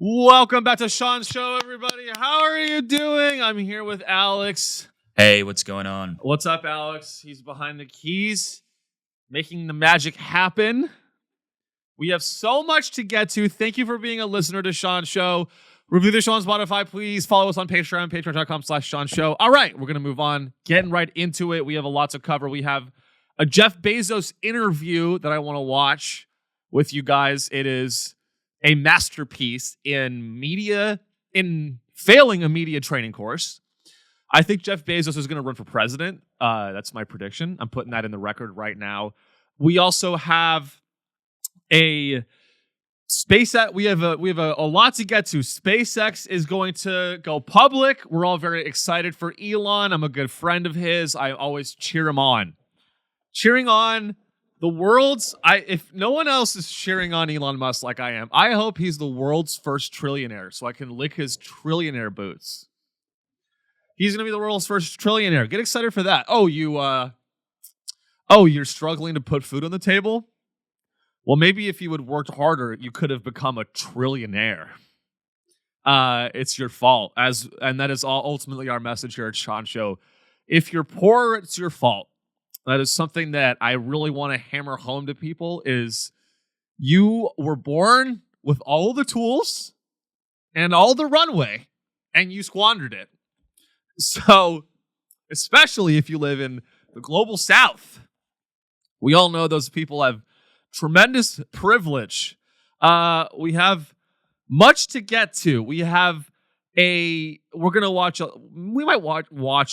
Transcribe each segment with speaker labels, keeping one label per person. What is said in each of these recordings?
Speaker 1: Welcome back to Sean's show, everybody. How are you doing? I'm here with Alex.
Speaker 2: Hey, what's going on?
Speaker 1: What's up, Alex? He's behind the keys, making the magic happen. We have so much to get to. Thank you for being a listener to Sean's show. Review the show on Spotify. Please follow us on Patreon, patreon.com/Sean Show. All right, we're going to move on. Getting right into it. We have a lot to cover. We have a Jeff Bezos interview that I want to watch with you guys. It is a masterpiece in failing a media training course. I think Jeff Bezos is going to run for president. That's my prediction. I'm putting that in the record right now. We also have a SpaceX. We have a lot to get to. SpaceX is going to go public. We're all very excited for Elon. I'm a good friend of his. I always cheer him on. Cheering on the world's, if no one else is cheering on Elon Musk like I am, I hope he's the world's first trillionaire so I can lick his trillionaire boots. He's going to be the world's first trillionaire. Get excited for that. You're struggling to put food on the table? Well, maybe if you had worked harder, you could have become a trillionaire. It's your fault. And that is all ultimately our message here at Sean Show. If you're poor, it's your fault. That is something that I really want to hammer home to people is you were born with all the tools and all the runway, and you squandered it. So, especially if you live in the global south, we all know those people have tremendous privilege. We have much to get to. We might watch a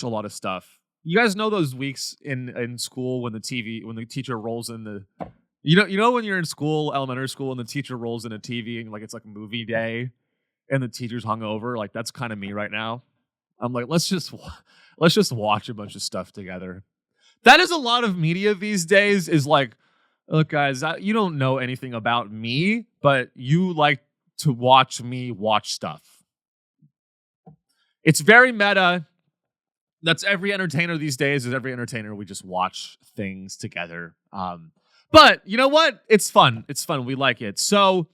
Speaker 1: lot of stuff. You guys know those weeks in school when the teacher rolls in the, you know when you're in school, elementary school, and the teacher rolls in a TV and it's like movie day, and the teacher's hungover. Like that's kind of me right now. I'm like, let's just watch a bunch of stuff together. That is a lot of media these days. Is like, look, guys, you don't know anything about me, but you like to watch me watch stuff. It's very meta. That's every entertainer these days. Is every entertainer we just watch things together. But you know what? It's fun. It's fun. We like it. So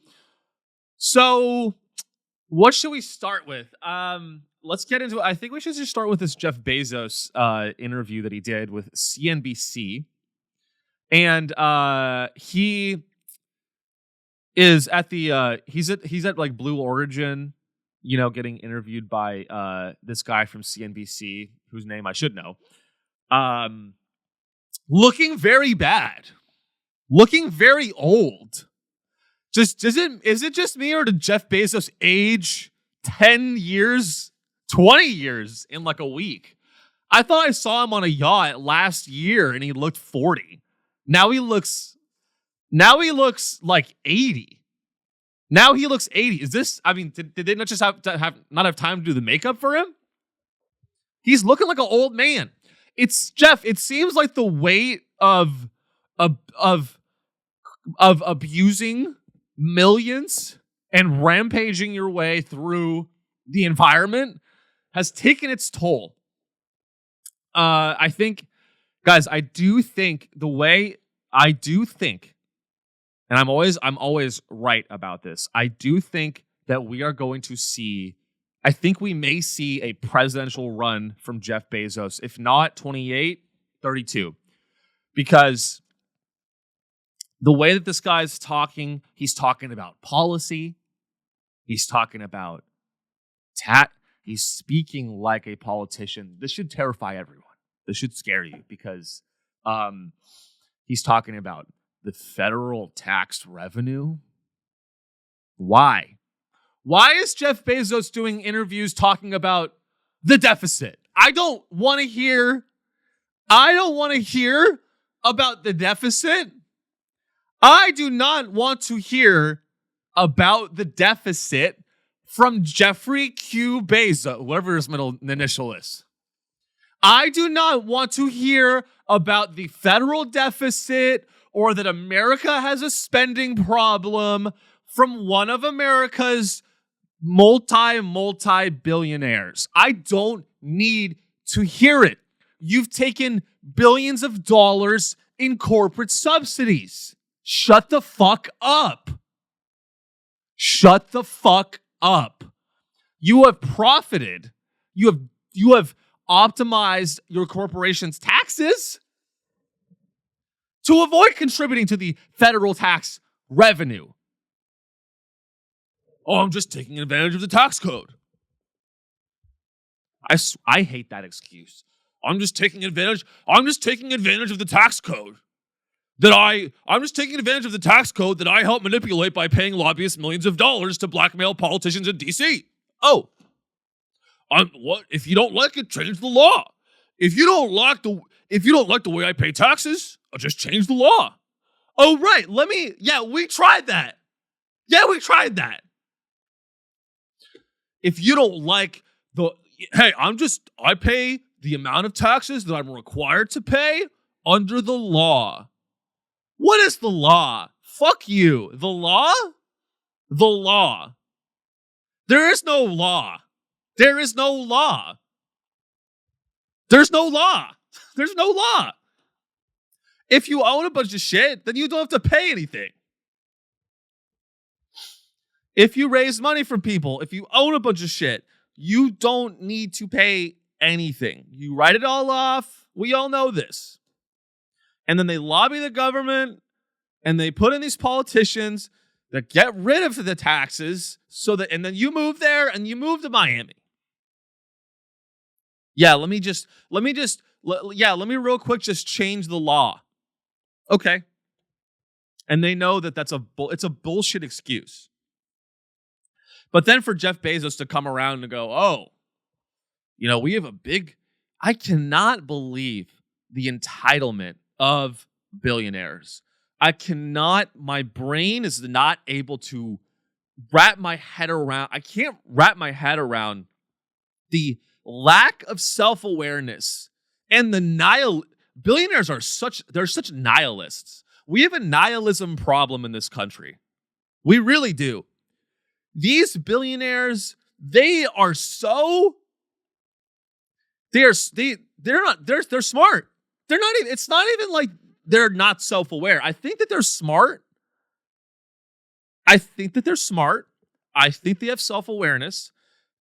Speaker 1: what should we start with? Let's get into it. I think we should just start with this Jeff Bezos interview that he did with CNBC. And he is at the he's at like Blue Origin, getting interviewed by this guy from CNBC, whose name I should know. Looking very bad. Looking very old. Is it just me, or did Jeff Bezos age 10 years, 20 years in like a week? I thought I saw him on a yacht last year and he looked 40. Now he looks like 80. Now he looks 80. Is this, did they not just not have time to do the makeup for him? He's looking like an old man. It's Jeff. It seems like the weight of abusing millions and rampaging your way through the environment has taken its toll. I think, guys, I do think, and I'm always right about this. I do think that we are going to see, I think we may see a presidential run from Jeff Bezos, if not 28, 32. Because the way that this guy's talking, he's talking about policy. He's talking about he's speaking like a politician. This should terrify everyone. This should scare you because he's talking about the federal tax revenue. Why? Why is Jeff Bezos doing interviews talking about the deficit? I don't want to hear about the deficit. I do not want to hear about the deficit from Jeffrey Q. Bezos, whatever his middle initial is. I do not want to hear about the federal deficit or that America has a spending problem from one of America's multi-billionaires. I don't need to hear it. You've taken billions of dollars in corporate subsidies. Shut the fuck up. Shut the fuck up. You have profited. You have optimized your corporation's taxes to avoid contributing to the federal tax revenue. Oh, I'm just taking advantage of the tax code. I hate that excuse. I'm just taking advantage of the tax code. I'm just taking advantage of the tax code that I help manipulate by paying lobbyists millions of dollars to blackmail politicians in DC. Oh, what if you don't like it? Change the law. If you don't like the way I pay taxes, I'll just change the law. Oh, right. We tried that. If you don't like I pay the amount of taxes that I'm required to pay under the law. What is the law? Fuck you. The law? The law. There is no law. There is no law. There's no law. There's no law. If you own a bunch of shit, then you don't have to pay anything. If you raise money from people, if you own a bunch of shit, you don't need to pay anything. You write it all off. We all know this. And then they lobby the government and they put in these politicians that get rid of the taxes and then you move there and you move to Miami. Let me real quick just change the law. Okay. And they know that it's a bullshit excuse. But then for Jeff Bezos to come around and go, oh, we have I cannot believe the entitlement of billionaires. My brain is not able to wrap my head around. I can't wrap my head around the lack of self-awareness and billionaires they're such nihilists. We have a nihilism problem in this country. We really do. These billionaires, they're smart. They're not even, it's not even like they're not self-aware. I think that they're smart. I think they have self-awareness.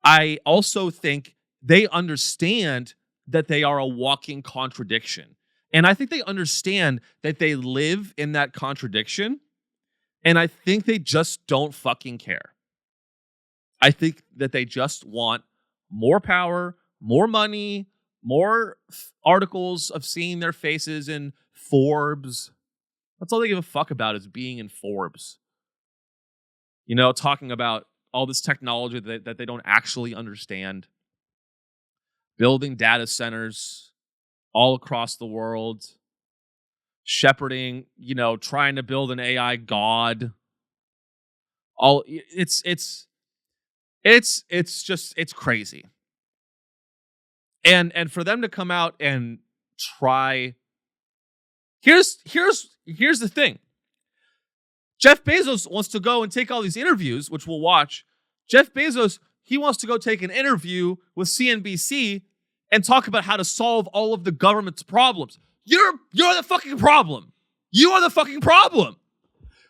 Speaker 1: I also think they understand that they are a walking contradiction. And I think they understand that they live in that contradiction. And I think they just don't fucking care. I think that they just want more power, more money, more articles of seeing their faces in Forbes. That's all they give a fuck about is being in Forbes. Talking about all this technology that they don't actually understand. Building data centers all across the world. Shepherding, trying to build an AI god. It's crazy. And for them to come out and try. Here's the thing. Jeff Bezos wants to go and take all these interviews, which we'll watch. Jeff Bezos, he wants to go take an interview with CNBC and talk about how to solve all of the government's problems. You're the fucking problem. You are the fucking problem.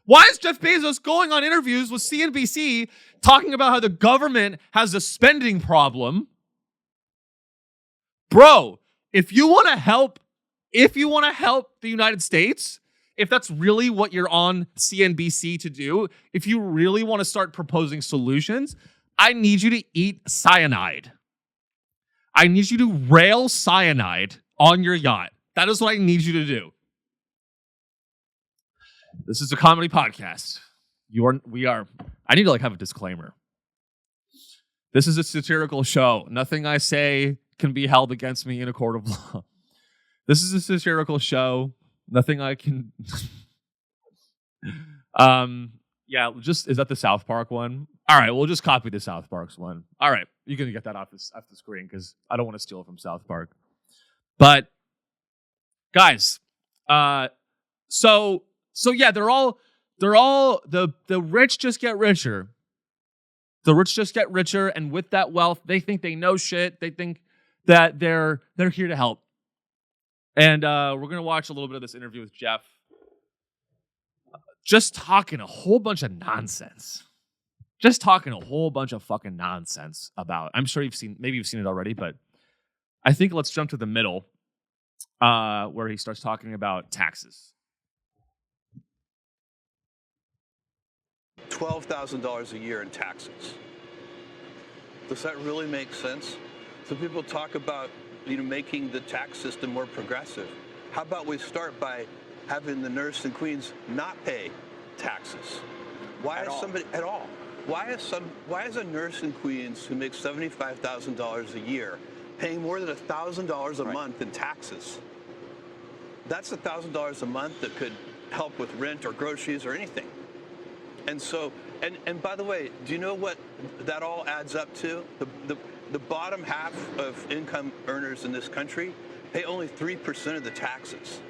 Speaker 1: Why is Jeff Bezos going on interviews with CNBC talking about how the government has a spending problem? Bro, if you want to help the United States, if that's really what you're on CNBC to do, if you really want to start proposing solutions, I need you to eat cyanide. I need you to rail cyanide on your yacht. That is what I need you to do. This is a comedy podcast. I need to have a disclaimer. This is a satirical show. Nothing I say can be held against me in a court of law. This is a satirical show. Nothing I can. Is that the South Park one? All right, we'll just copy the South Park's one. All right, you can get that off the screen because I don't want to steal from South Park. But guys, so yeah, they're all the rich just get richer. The rich just get richer, and with that wealth, they think they know shit. They think that they're here to help. And we're gonna watch a little bit of this interview with Jeff, just talking a whole bunch of nonsense. just talking a whole bunch of fucking nonsense about. I'm sure maybe you've seen it already, but I think let's jump to the middle, where he starts talking about taxes.
Speaker 2: $12,000 a year in taxes. Does that really make sense? So people talk about, making the tax system more progressive. How about we start by having the nurse in Queens not pay taxes? Why is somebody at all? Why is a nurse in Queens who makes $75,000 a year paying more than $1,000 a month in taxes? That's $1,000 a month that could help with rent or groceries or anything. And so, and by the way, do you know what that all adds up to? The bottom half of income earners in this country pay only 3% of the taxes.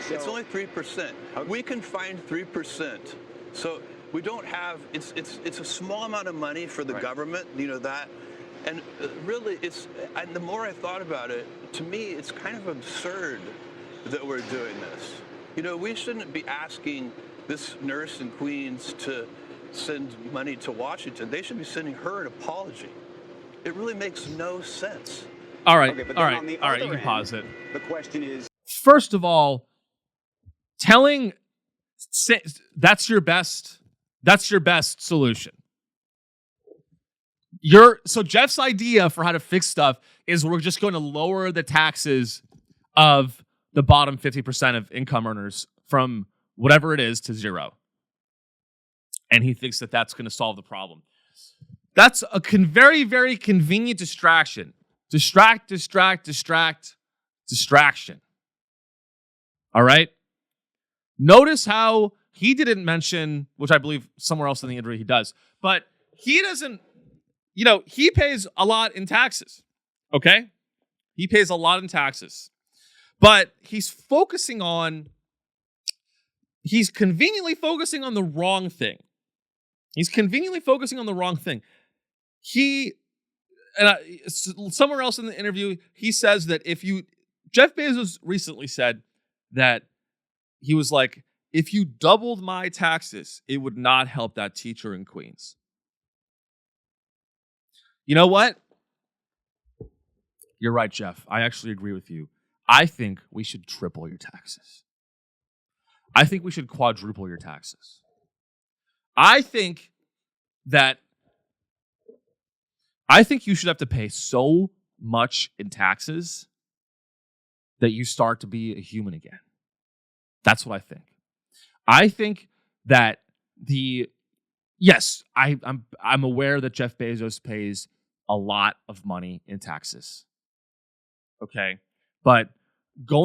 Speaker 2: So it's only 3%. We can find 3%. So we don't have, it's a small amount of money for the government, that. And really, and the more I thought about it, to me, it's kind of absurd that we're doing this. We shouldn't be asking this nurse in Queens to send money to Washington. They should be sending her an apology. It really makes no sense.
Speaker 1: All right,
Speaker 3: okay,
Speaker 1: all right, you can pause it.
Speaker 3: The question is,
Speaker 1: first of all, that's your best solution. So Jeff's idea for how to fix stuff is we're just going to lower the taxes of the bottom 50% of income earners from whatever it is to zero. And he thinks that that's going to solve the problem. That's a very, very convenient distraction. Distraction. All right? Notice how he didn't mention, which I believe somewhere else in the interview he does, but he doesn't, he pays a lot in taxes. Okay? He pays a lot in taxes. But he's conveniently focusing on the wrong thing. Somewhere else in the interview, he says that Jeff Bezos recently said that he was like, if you doubled my taxes, it would not help that teacher in Queens. You know what? You're right, Jeff. I actually agree with you. I think we should triple your taxes. I think we should quadruple your taxes. I think you should have to pay so much in taxes that you start to be a human again. That's what I think. I think that I'm aware that Jeff Bezos pays a lot of money in taxes. Okay. But Jeff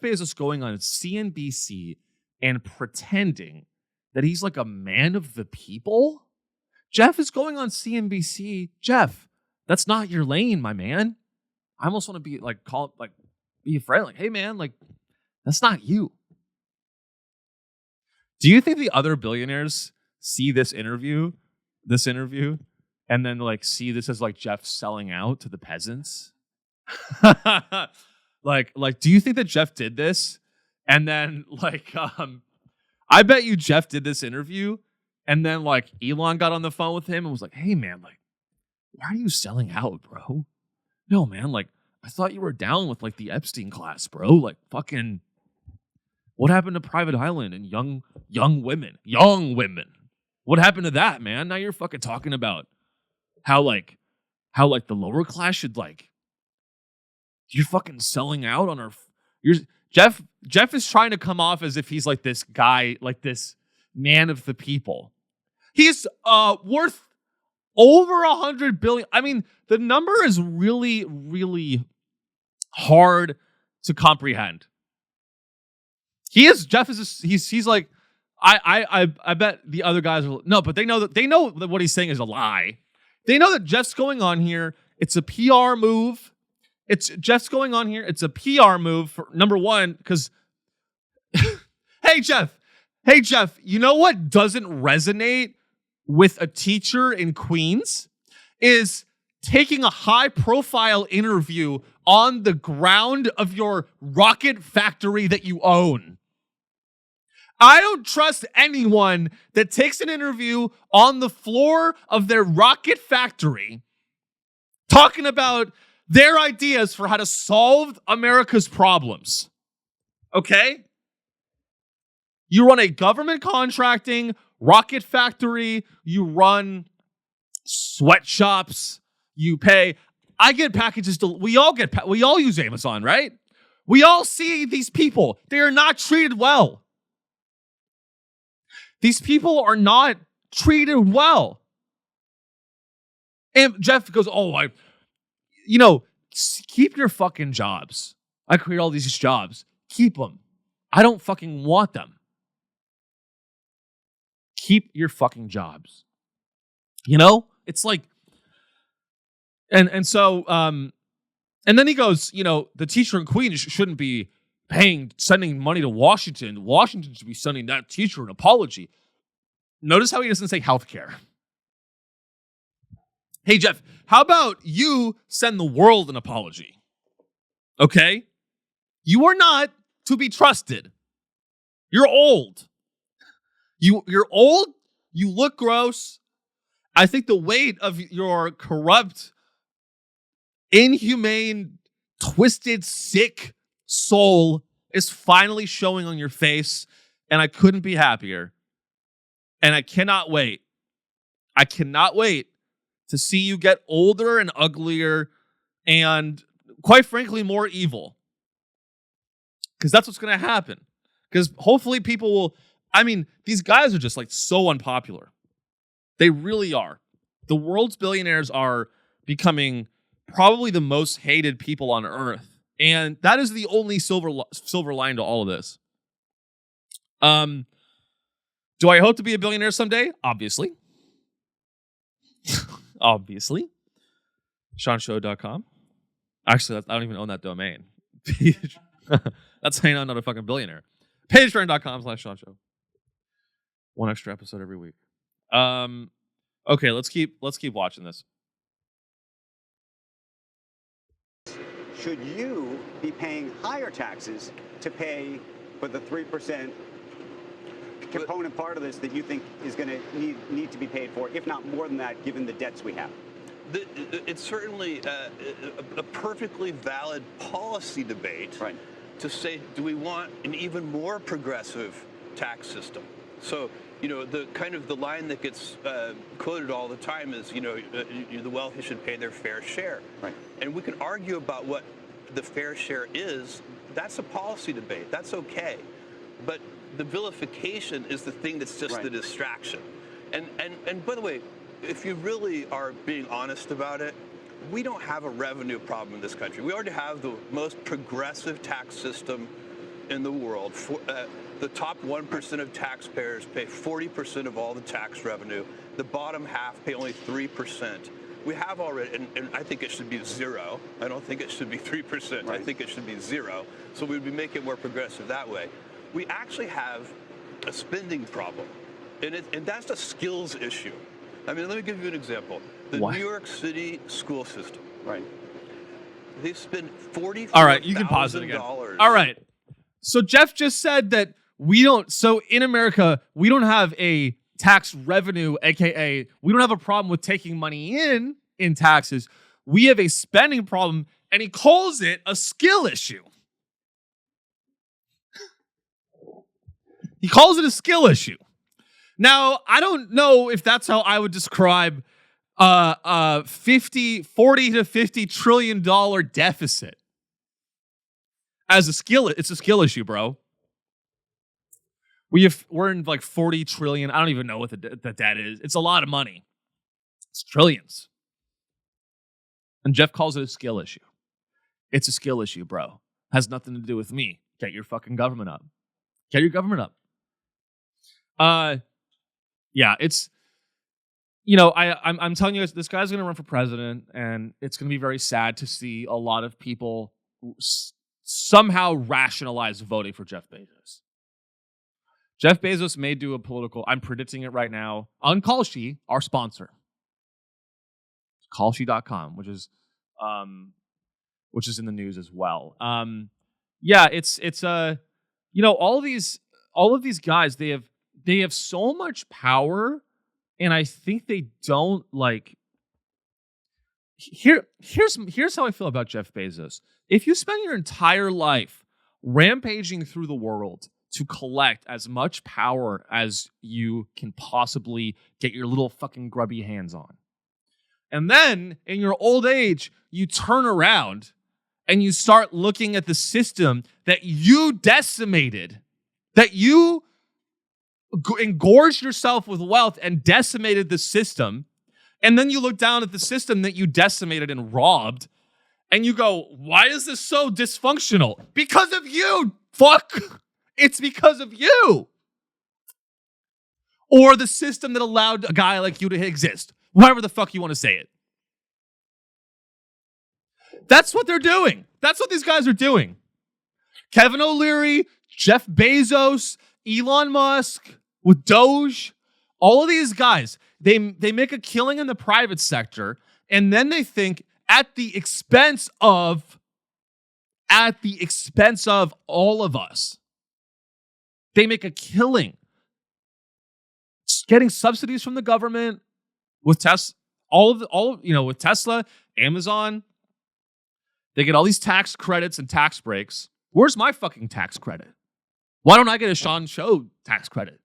Speaker 1: Bezos going on CNBC and pretending that he's like a man of the people. Jeff is going on CNBC. Jeff, that's not your lane, my man. I almost want to be like, be a friend. Like, hey man, like, that's not you. Do you think the other billionaires see this interview, and then like see this as like Jeff selling out to the peasants? like, do you think that Jeff did this? And then I bet you Jeff did this interview, and then like Elon got on the phone with him and was like, hey man, like, why are you selling out, bro? No, man, like, I thought you were down with like the Epstein class, bro. Like, fucking, what happened to Private Island and young women? What happened to that, man? Now you're fucking talking about how the lower class should like, you're fucking selling out on our, Jeff is trying to come off as if he's like this guy, like this man of the people. He's worth over 100 billion. I mean, the number is really, really hard to comprehend. Jeff is he's like, I bet the other guys are no, but they know that what he's saying is a lie. They know that Jeff's going on here. It's a PR move. It's a PR move for number one, because hey Jeff, you know what doesn't resonate with a teacher in Queens is taking a high-profile interview on the ground of your rocket factory that you own. I don't trust anyone that takes an interview on the floor of their rocket factory talking about their ideas for how to solve America's problems. Okay? You run a government contracting rocket factory, you run sweatshops, you pay. I get packages. We all use Amazon, right? We all see these people. They are not treated well. These people are not treated well. And Jeff goes, keep your fucking jobs. I create all these jobs. Keep them. I don't fucking want them. Keep your fucking jobs. It's like, and then he goes, the teacher in Queens shouldn't be sending money to Washington. Washington should be sending that teacher an apology. Notice how he doesn't say healthcare. Hey, Jeff, how about you send the world an apology? Okay? You are not to be trusted. You're old. You're old. You look gross. I think the weight of your corrupt, inhumane, twisted, sick soul is finally showing on your face, and I couldn't be happier. And I cannot wait. I cannot wait to see you get older and uglier and, quite frankly, more evil. Because that's what's going to happen. Because hopefully people will... these guys are just like so unpopular. They really are. The world's billionaires are becoming probably the most hated people on earth. And that is the only silver line to all of this. Do I hope to be a billionaire someday? Obviously. Obviously. SeanShow.com. Actually, I don't even own that domain. That's how you know I'm not a fucking billionaire. Patreon.com/SeanShow. One extra episode every week. Okay, let's keep watching this.
Speaker 3: Should you be paying higher taxes to pay for the 3% component part of this that you think is going to need to be paid for, if not more than that, given the debts we have?
Speaker 2: It's certainly a perfectly valid policy debate, right, to say, do we want an even more progressive tax system? So, the line that gets quoted all the time is, the wealthy should pay their fair share. Right. And we can argue about what the fair share is. That's a policy debate. That's okay. But the vilification is the thing that's just the distraction. And by the way, if you really are being honest about it, we don't have a revenue problem in this country. We already have the most progressive tax system in the world. The top 1% of taxpayers pay 40% of all the tax revenue. The bottom half pay only 3%. We have already, and I think it should be zero. I don't think it should be 3%. Right. I think it should be zero. So we'd be making it more progressive that way. We actually have a spending problem, and that's a skills issue. Let me give you an example. The New York City school system. Right. They spend $44,000.
Speaker 1: All right, you can pause it again. All right. So Jeff just said that so in America, we don't have a tax revenue, aka we don't have a problem with taking money in taxes. We have a spending problem, and he calls it a skill issue. He calls it a skill issue. Now, I don't know if that's how I would describe 40 to $50 trillion deficit as a skill. It's a skill issue, bro. We're in like 40 trillion. I don't even know what the debt is. It's a lot of money. It's trillions. And Jeff calls it a skill issue. It's a skill issue, bro. Has nothing to do with me. Get your fucking government up. Get your government up. Yeah, it's, I'm telling you, this guy's going to run for president, and it's going to be very sad to see a lot of people somehow rationalize voting for Jeff Bezos. Jeff Bezos may do a political, I'm predicting it right now, on Kalshi, our sponsor. Kalshi.com, which is in the news as well. Yeah, it's all all of these guys, they have so much power, and I think they don't like. Here's how I feel about Jeff Bezos. If you spend your entire life rampaging through the world to collect as much power as you can possibly get your little fucking grubby hands on, and then in your old age, you turn around and you start looking at the system that you decimated, that you engorged yourself with wealth and decimated the system. And then you look down at the system that you decimated and robbed, and you go, why is this so dysfunctional? Because of you, fuck. It's because of you. Or the system that allowed a guy like you to exist. However the fuck you want to say it. That's what they're doing. That's what these guys are doing. Kevin O'Leary, Jeff Bezos, Elon Musk, with Doge, all of these guys, they make a killing in the private sector, and then they think at the expense of all of us. They make a killing. Getting subsidies from the government with Tesla, with Tesla, Amazon. They get all these tax credits and tax breaks. Where's my fucking tax credit? Why don't I get a Sean Show tax credit?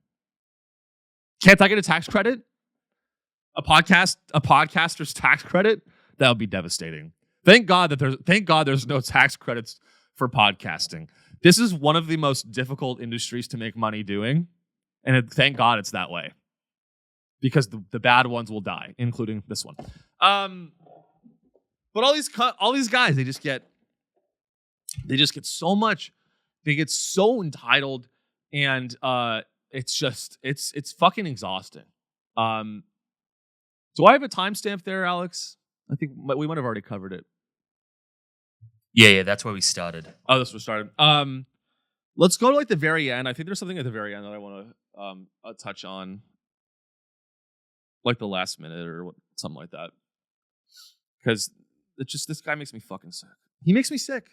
Speaker 1: Can't I get a tax credit? A podcaster's tax credit? That would be devastating. Thank God there's no tax credits for podcasting. This is one of the most difficult industries to make money doing, and thank God it's that way. Because the bad ones will die, including this one. But all these guys, they just get so much. They get so entitled, and it's fucking exhausting. Do I have a timestamp there, Alex? I think we might have already covered it.
Speaker 4: Yeah, that's where we started.
Speaker 1: Oh, that's where we started. Let's go to like the very end. I think there's something at the very end that I want to touch on, like the last minute or something like that. Because it's just, this guy makes me fucking sick. He makes me sick.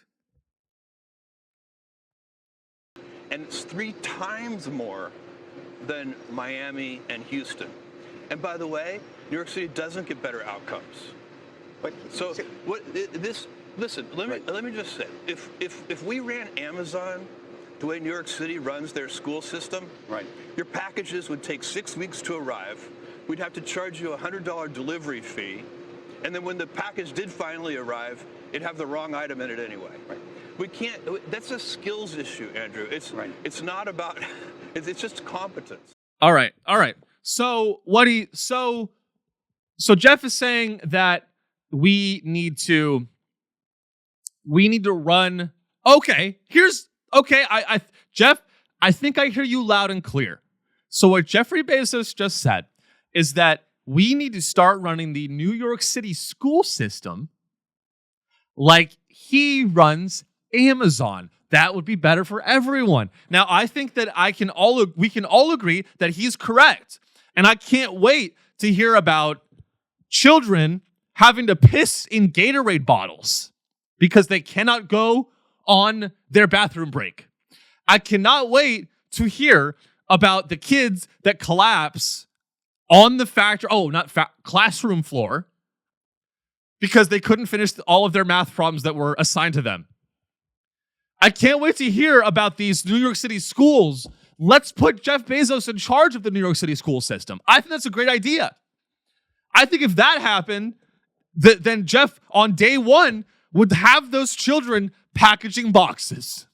Speaker 2: And it's 3 times more than Miami and Houston. And by the way, New York City doesn't get better outcomes.
Speaker 3: But
Speaker 2: so what this? Listen, let me just say, if we ran Amazon the way New York City runs their school system,
Speaker 3: right,
Speaker 2: your packages would take 6 weeks to arrive. We'd have to charge you a $100 delivery fee, and then when the package did finally arrive, it'd have the wrong item in it anyway.
Speaker 3: Right.
Speaker 2: We can't. That's a skills issue, Andrew. It's not about. It's just competence.
Speaker 1: All right. So Jeff is saying that we need to run. Okay. Jeff, I think I hear you loud and clear. So what Jeffrey Bezos just said is that we need to start running the New York City school system like he runs Amazon. That would be better for everyone. Now, I think that we can all agree that he's correct. And I can't wait to hear about children having to piss in Gatorade bottles because they cannot go on their bathroom break. I cannot wait to hear about the kids that collapse on the classroom floor because they couldn't finish all of their math problems that were assigned to them. I can't wait to hear about these New York City schools. Let's put Jeff Bezos in charge of the New York City school system. I think that's a great idea. I think if that happened, then Jeff on day one would have those children packaging boxes.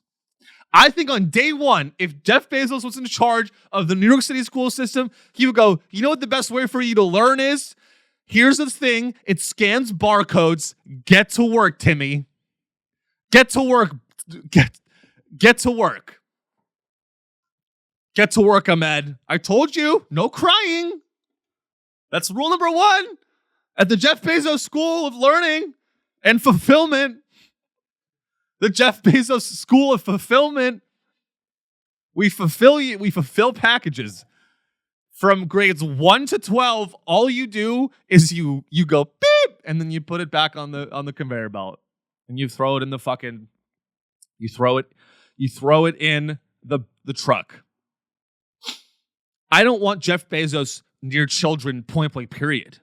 Speaker 1: I think on day one, if Jeff Bezos was in charge of the New York City school system, he would go, you know what the best way for you to learn is? Here's the thing. It scans barcodes. Get to work, Timmy. Get to work. Get to work. Get to work, Ahmed. I told you, no crying. That's rule number 1 at the Jeff Bezos School of Learning and Fulfillment. The Jeff Bezos School of Fulfillment. We fulfill packages from grades 1 to 12. All you do is you go beep, and then you put it back on the conveyor belt, and you throw it in the fucking. You throw it in the truck. I don't want Jeff Bezos near children, point blank, period.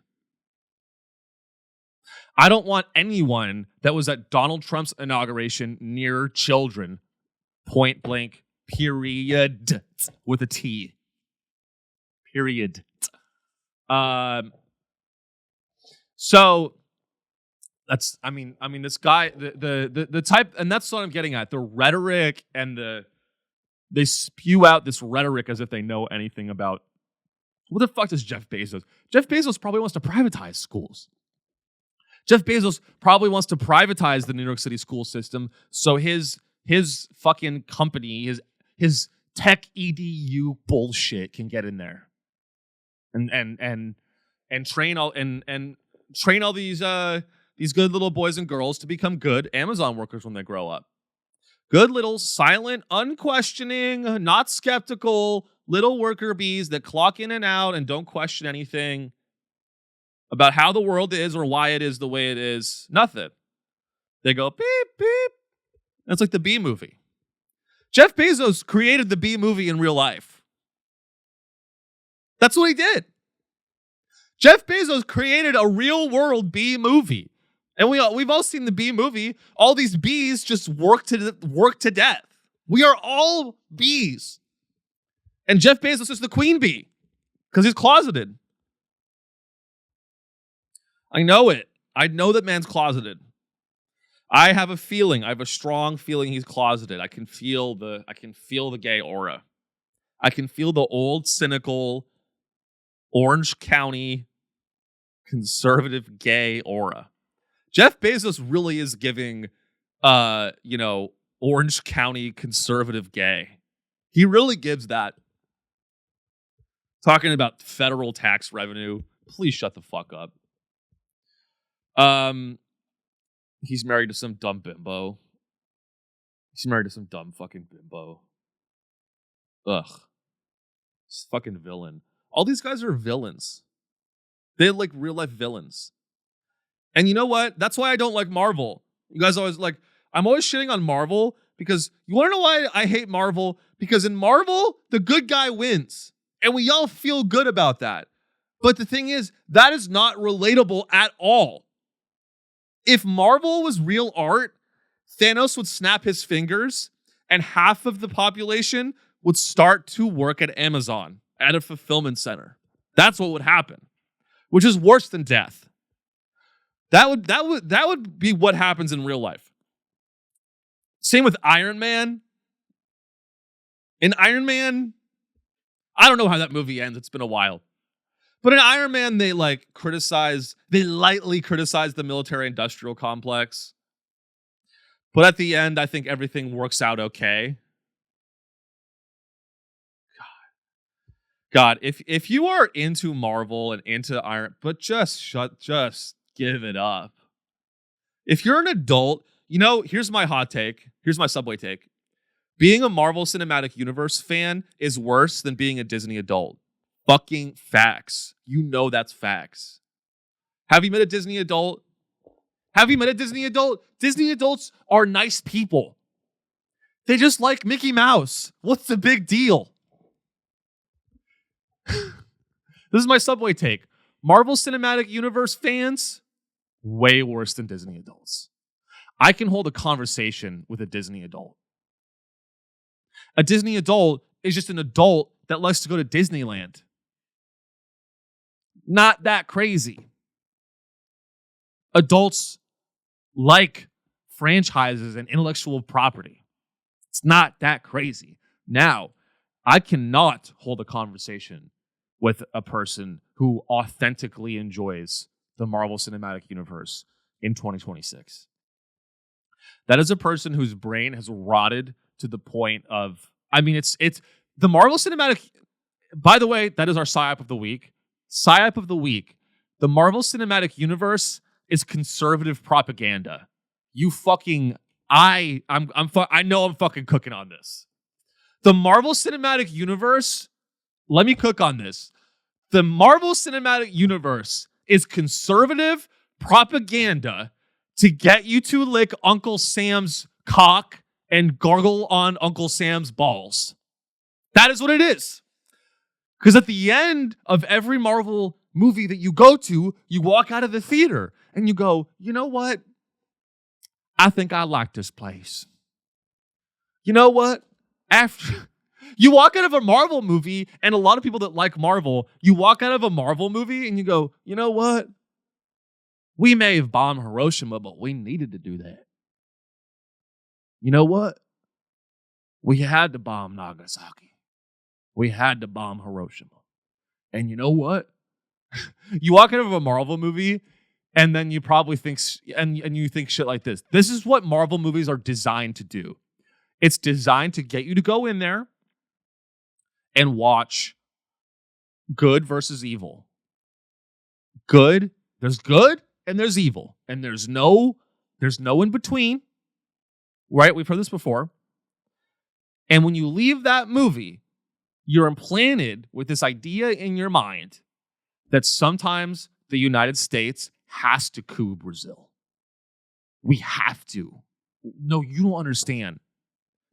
Speaker 1: I don't want anyone that was at Donald Trump's inauguration near children, point blank, period, with a T. Period. So that's, I mean, this guy, the type, and that's what I'm getting at. The rhetoric and they spew out this rhetoric as if they know anything about, what the fuck does Jeff Bezos? Jeff Bezos probably wants to privatize schools. Jeff Bezos probably wants to privatize the New York City school system so his fucking company, his tech EDU bullshit can get in there and train all these good little boys and girls to become good Amazon workers when they grow up. Good little silent, unquestioning, not skeptical little worker bees that clock in and out and don't question anything about how the world is or why it is the way it is. Nothing. They go beep, beep. That's like the Bee Movie. Jeff Bezos created the Bee Movie in real life. That's what he did. Jeff Bezos created a real world Bee Movie. And we've all seen the Bee Movie. All these bees just work to death. We are all bees. And Jeff Bezos is the queen bee because he's closeted. I know it. I know that man's closeted. I have a feeling. I have a strong feeling he's closeted. I can feel the gay aura. I can feel the old, cynical, Orange County conservative gay aura. Jeff Bezos really is giving, Orange County conservative gay. He really gives that. Talking about federal tax revenue. Please shut the fuck up. He's married to some dumb bimbo. He's married to some dumb fucking bimbo. Ugh. This fucking villain. All these guys are villains. They're like real life villains. And you know what? That's why I don't like Marvel. You guys always like, I'm always shitting on Marvel because you want to know why I hate Marvel? Because in Marvel, the good guy wins. And we all feel good about that. But the thing is, that is not relatable at all. If Marvel was real art, Thanos would snap his fingers and half of the population would start to work at Amazon, at a fulfillment center. That's what would happen, which is worse than death. That would be what happens in real life. Same with Iron Man. In Iron Man, I don't know how that movie ends. It's been a while. But in Iron Man, they lightly criticize the military-industrial complex. But at the end, I think everything works out okay. God, if you are into Marvel and into Iron, but just give it up. If you're an adult, here's my hot take. Here's my Subway take. Being a Marvel Cinematic Universe fan is worse than being a Disney adult. Fucking facts. That's facts. Have you met a Disney adult? Disney adults are nice people. They just like Mickey Mouse. What's the big deal? This is my Subway take. Marvel Cinematic Universe fans, way worse than Disney adults. I can hold a conversation with a Disney adult. A Disney adult is just an adult that likes to go to Disneyland. Not that crazy. Adults like franchises and intellectual property. It's not that crazy. Now, I cannot hold a conversation with a person who authentically enjoys the Marvel Cinematic Universe in 2026. That is a person whose brain has rotted to the point of, it's the Marvel Cinematic, by the way, that is our PsyOp of the week. PsyOp of the week. The Marvel Cinematic Universe is conservative propaganda. I know I'm fucking cooking on this. The Marvel Cinematic Universe, let me cook on this. The Marvel Cinematic Universe is conservative propaganda to get you to lick Uncle Sam's cock and gargle on Uncle Sam's balls. That is what it is. Because at the end of every Marvel movie that you go to, you walk out of the theater and you go, you know what? I think I like this place. You know what? After you walk out of a Marvel movie, and a lot of people that like Marvel, you walk out of a Marvel movie and you go, you know what? We may have bombed Hiroshima, but we needed to do that. You know what? We had to bomb Nagasaki. We had to bomb Hiroshima. And you know what? You walk out of a Marvel movie, and then you probably think, and you think shit like this. This is what Marvel movies are designed to do. It's designed to get you to go in there and watch good versus evil. Good, there's good and there's evil. And there's no in between. Right? We've heard this before. And when you leave that movie, you're implanted with this idea in your mind that sometimes the United States has to coup Brazil. We have to. No, you don't understand.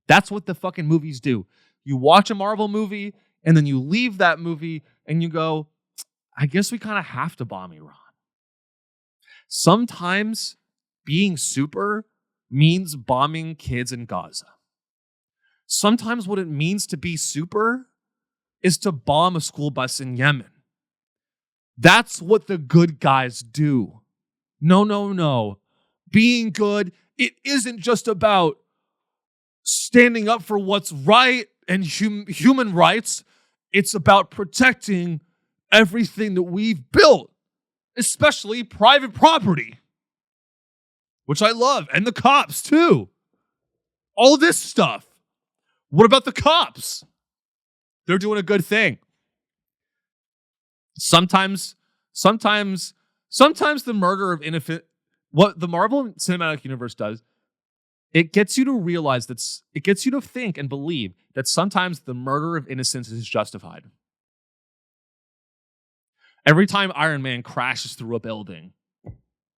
Speaker 1: That's what the fucking movies do. You watch a Marvel movie, and then you leave that movie, and you go, I guess we kind of have to bomb Iran. Sometimes being super means bombing kids in Gaza. Sometimes what it means to be super is to bomb a school bus in Yemen. That's what the good guys do. No. Being good, it isn't just about standing up for what's right and human rights. It's about protecting everything that we've built, especially private property, which I love, and the cops too. All this stuff. What about the cops? They're doing a good thing. Sometimes the murder of innocent, what the Marvel Cinematic Universe does, it gets you to realize it gets you to think and believe that sometimes the murder of innocents is justified. Every time Iron Man crashes through a building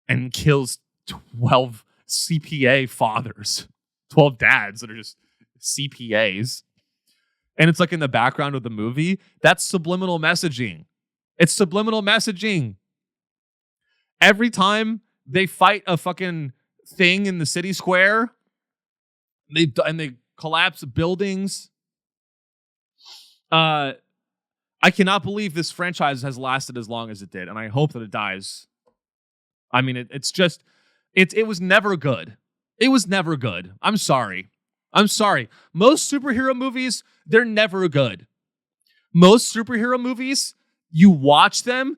Speaker 1: and kills 12 CPA fathers, 12 dads that are just CPAs, and it's like in the background of the movie, that's subliminal messaging. It's subliminal messaging. Every time they fight a fucking thing in the city square, they collapse buildings. I cannot believe this franchise has lasted as long as it did, and I hope that it dies. I mean, it was never good. It was never good. I'm sorry. Most superhero movies, they're never good. Most superhero movies, you watch them,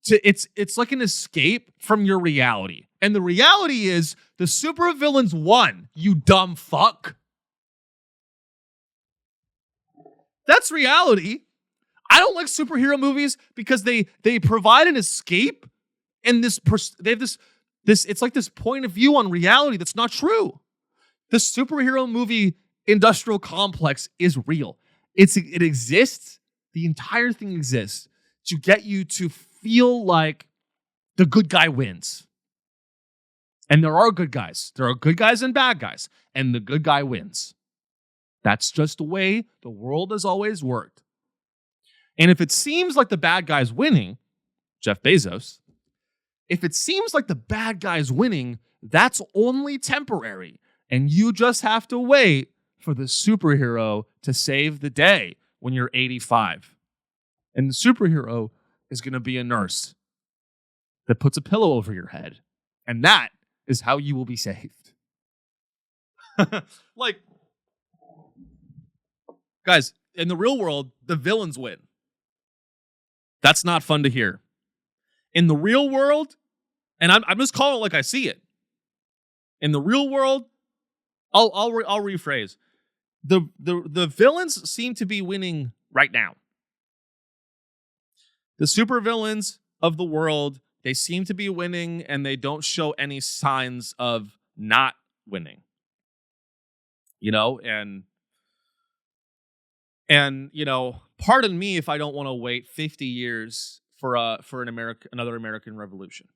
Speaker 1: it's like an escape from your reality. And the reality is the supervillains won, you dumb fuck. That's reality. I don't like superhero movies because they provide an escape, and they have this it's like this point of view on reality that's not true. The superhero movie industrial complex is real. It exists. The entire thing exists to get you to feel like the good guy wins. And there are good guys. There are good guys and bad guys. And the good guy wins. That's just the way the world has always worked. And if it seems like the bad guy's winning, Jeff Bezos, if it seems like the bad guy's winning, that's only temporary. And you just have to wait for the superhero to save the day when you're 85. And the superhero is going to be a nurse that puts a pillow over your head. And that is how you will be saved. Like, guys, in the real world, the villains win. That's not fun to hear. In the real world, and I'm just calling it like I see it. In the real world, I'll rephrase. The villains seem to be winning right now. The supervillains of the world, they seem to be winning, and they don't show any signs of not winning. You know, and you know, pardon me if I don't want to wait 50 years for another American Revolution,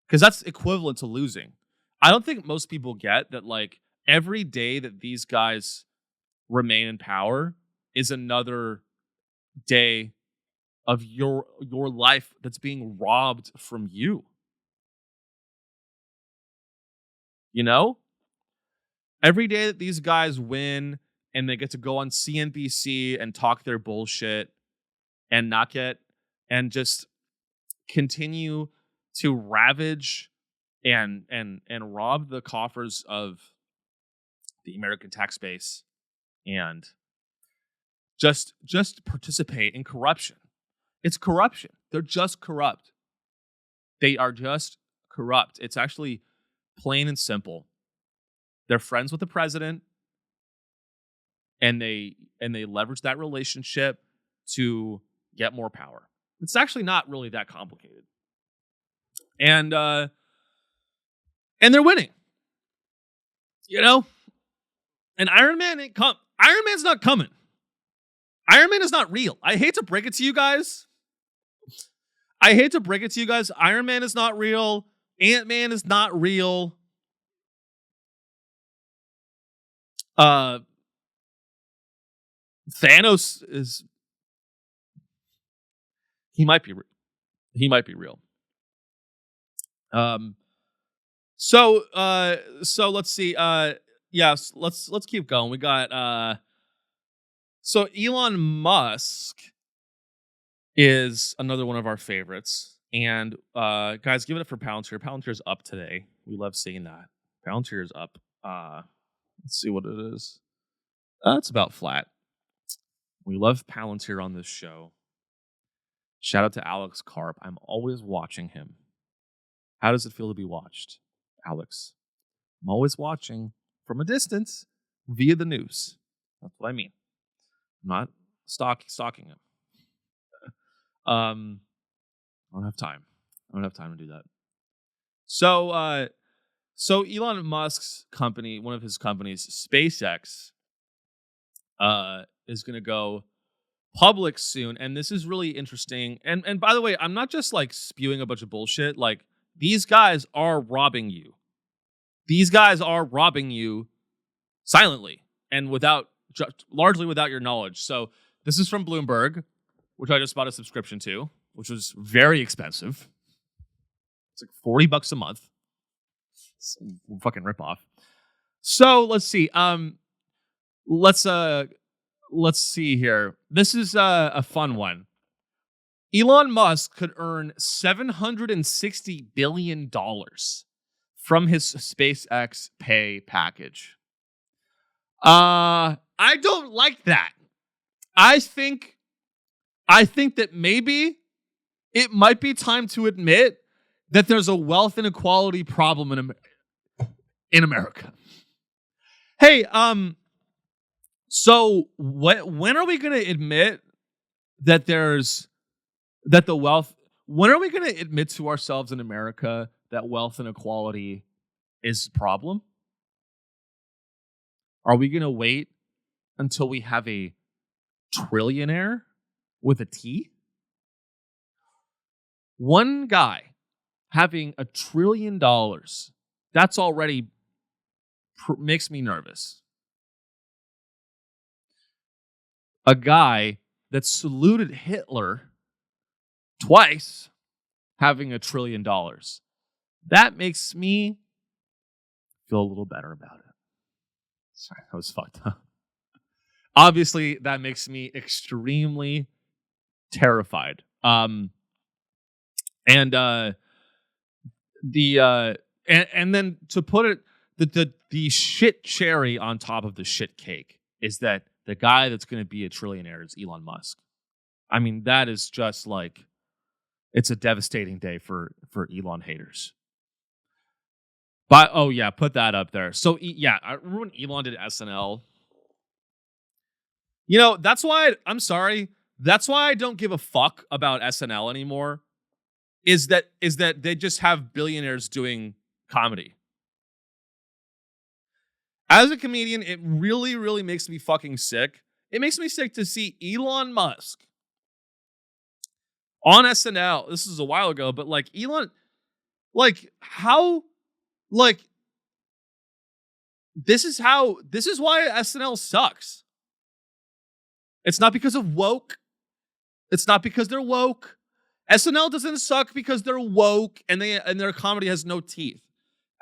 Speaker 1: because that's equivalent to losing. I don't think most people get that. Like, every day that these guys remain in power, is another day of your life that's being robbed from you. You know? Every day that these guys win and they get to go on CNBC and talk their bullshit and just continue to ravage and rob the coffers of the American tax base and just participate in corruption. It's corruption. They're just corrupt. They are just corrupt. It's actually plain and simple. They're friends with the president, and they leverage that relationship to get more power. It's actually not really that complicated. And they're winning. You know? And Iron Man ain't come. Iron Man's not coming. Iron Man is not real. I hate to break it to you guys. Iron Man is not real. Ant-Man is not real. Thanos is. He might be real. So let's see. Yes, let's keep going. We got so Elon Musk is another one of our favorites. And guys, give it up for Palantir. Palantir's up today. We love seeing that. Palantir's up. Let's see what it is. It's about flat. We love Palantir on this show. Shout out to Alex Karp. I'm always watching him. How does it feel to be watched, Alex? I'm always watching from a distance via the news. That's what I mean. I'm not stalking him. I don't have time. I don't have time to do that. So Elon Musk's company, one of his companies, SpaceX, is going to go public soon, and this is really interesting. And by the way, I'm not just like spewing a bunch of bullshit. Like, these guys are robbing you. These guys are robbing you silently and largely without your knowledge. So this is from Bloomberg, which I just bought a subscription to, which was very expensive. It's like $40 a month. It's a fucking ripoff. So let's see. Let's see here. This is a fun one. Elon Musk could earn $760 billion from his SpaceX pay package. I don't like that. I think that maybe it might be time to admit that there's a wealth inequality problem in America. Hey, so when are we going to admit that when are we going to admit to ourselves in America that wealth inequality is a problem? Are we going to wait until we have a trillionaire with a T? One guy having $1 trillion, that's already makes me nervous. A guy that saluted Hitler twice having $1 trillion. That makes me feel a little better about it. Sorry, that was fucked up. Obviously, that makes me extremely terrified. And then to put it, the shit cherry on top of the shit cake is that the guy that's going to be a trillionaire is Elon Musk. I mean, that is just like, it's a devastating day for Elon haters. But, oh yeah, put that up there. So, yeah, I remember when Elon did SNL. You know, that's why, I'm sorry, that's why I don't give a fuck about SNL anymore, is that they just have billionaires doing comedy. As a comedian, it really, really makes me fucking sick. It makes me sick to see Elon Musk on SNL. This is a while ago, but like Elon, like how, like this is why SNL sucks. It's not because of woke. It's not because they're woke. SNL doesn't suck because they're woke and their comedy has no teeth.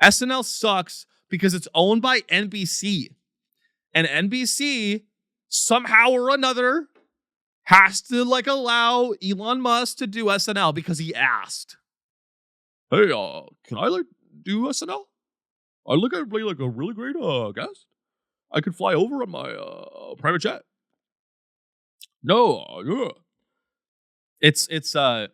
Speaker 1: SNL sucks because it's owned by NBC. And NBC, somehow or another, has to allow Elon Musk to do SNL because he asked. Hey, can I do SNL? I look at play a really great guest. I could fly over on my private jet. No, yeah. It's insane.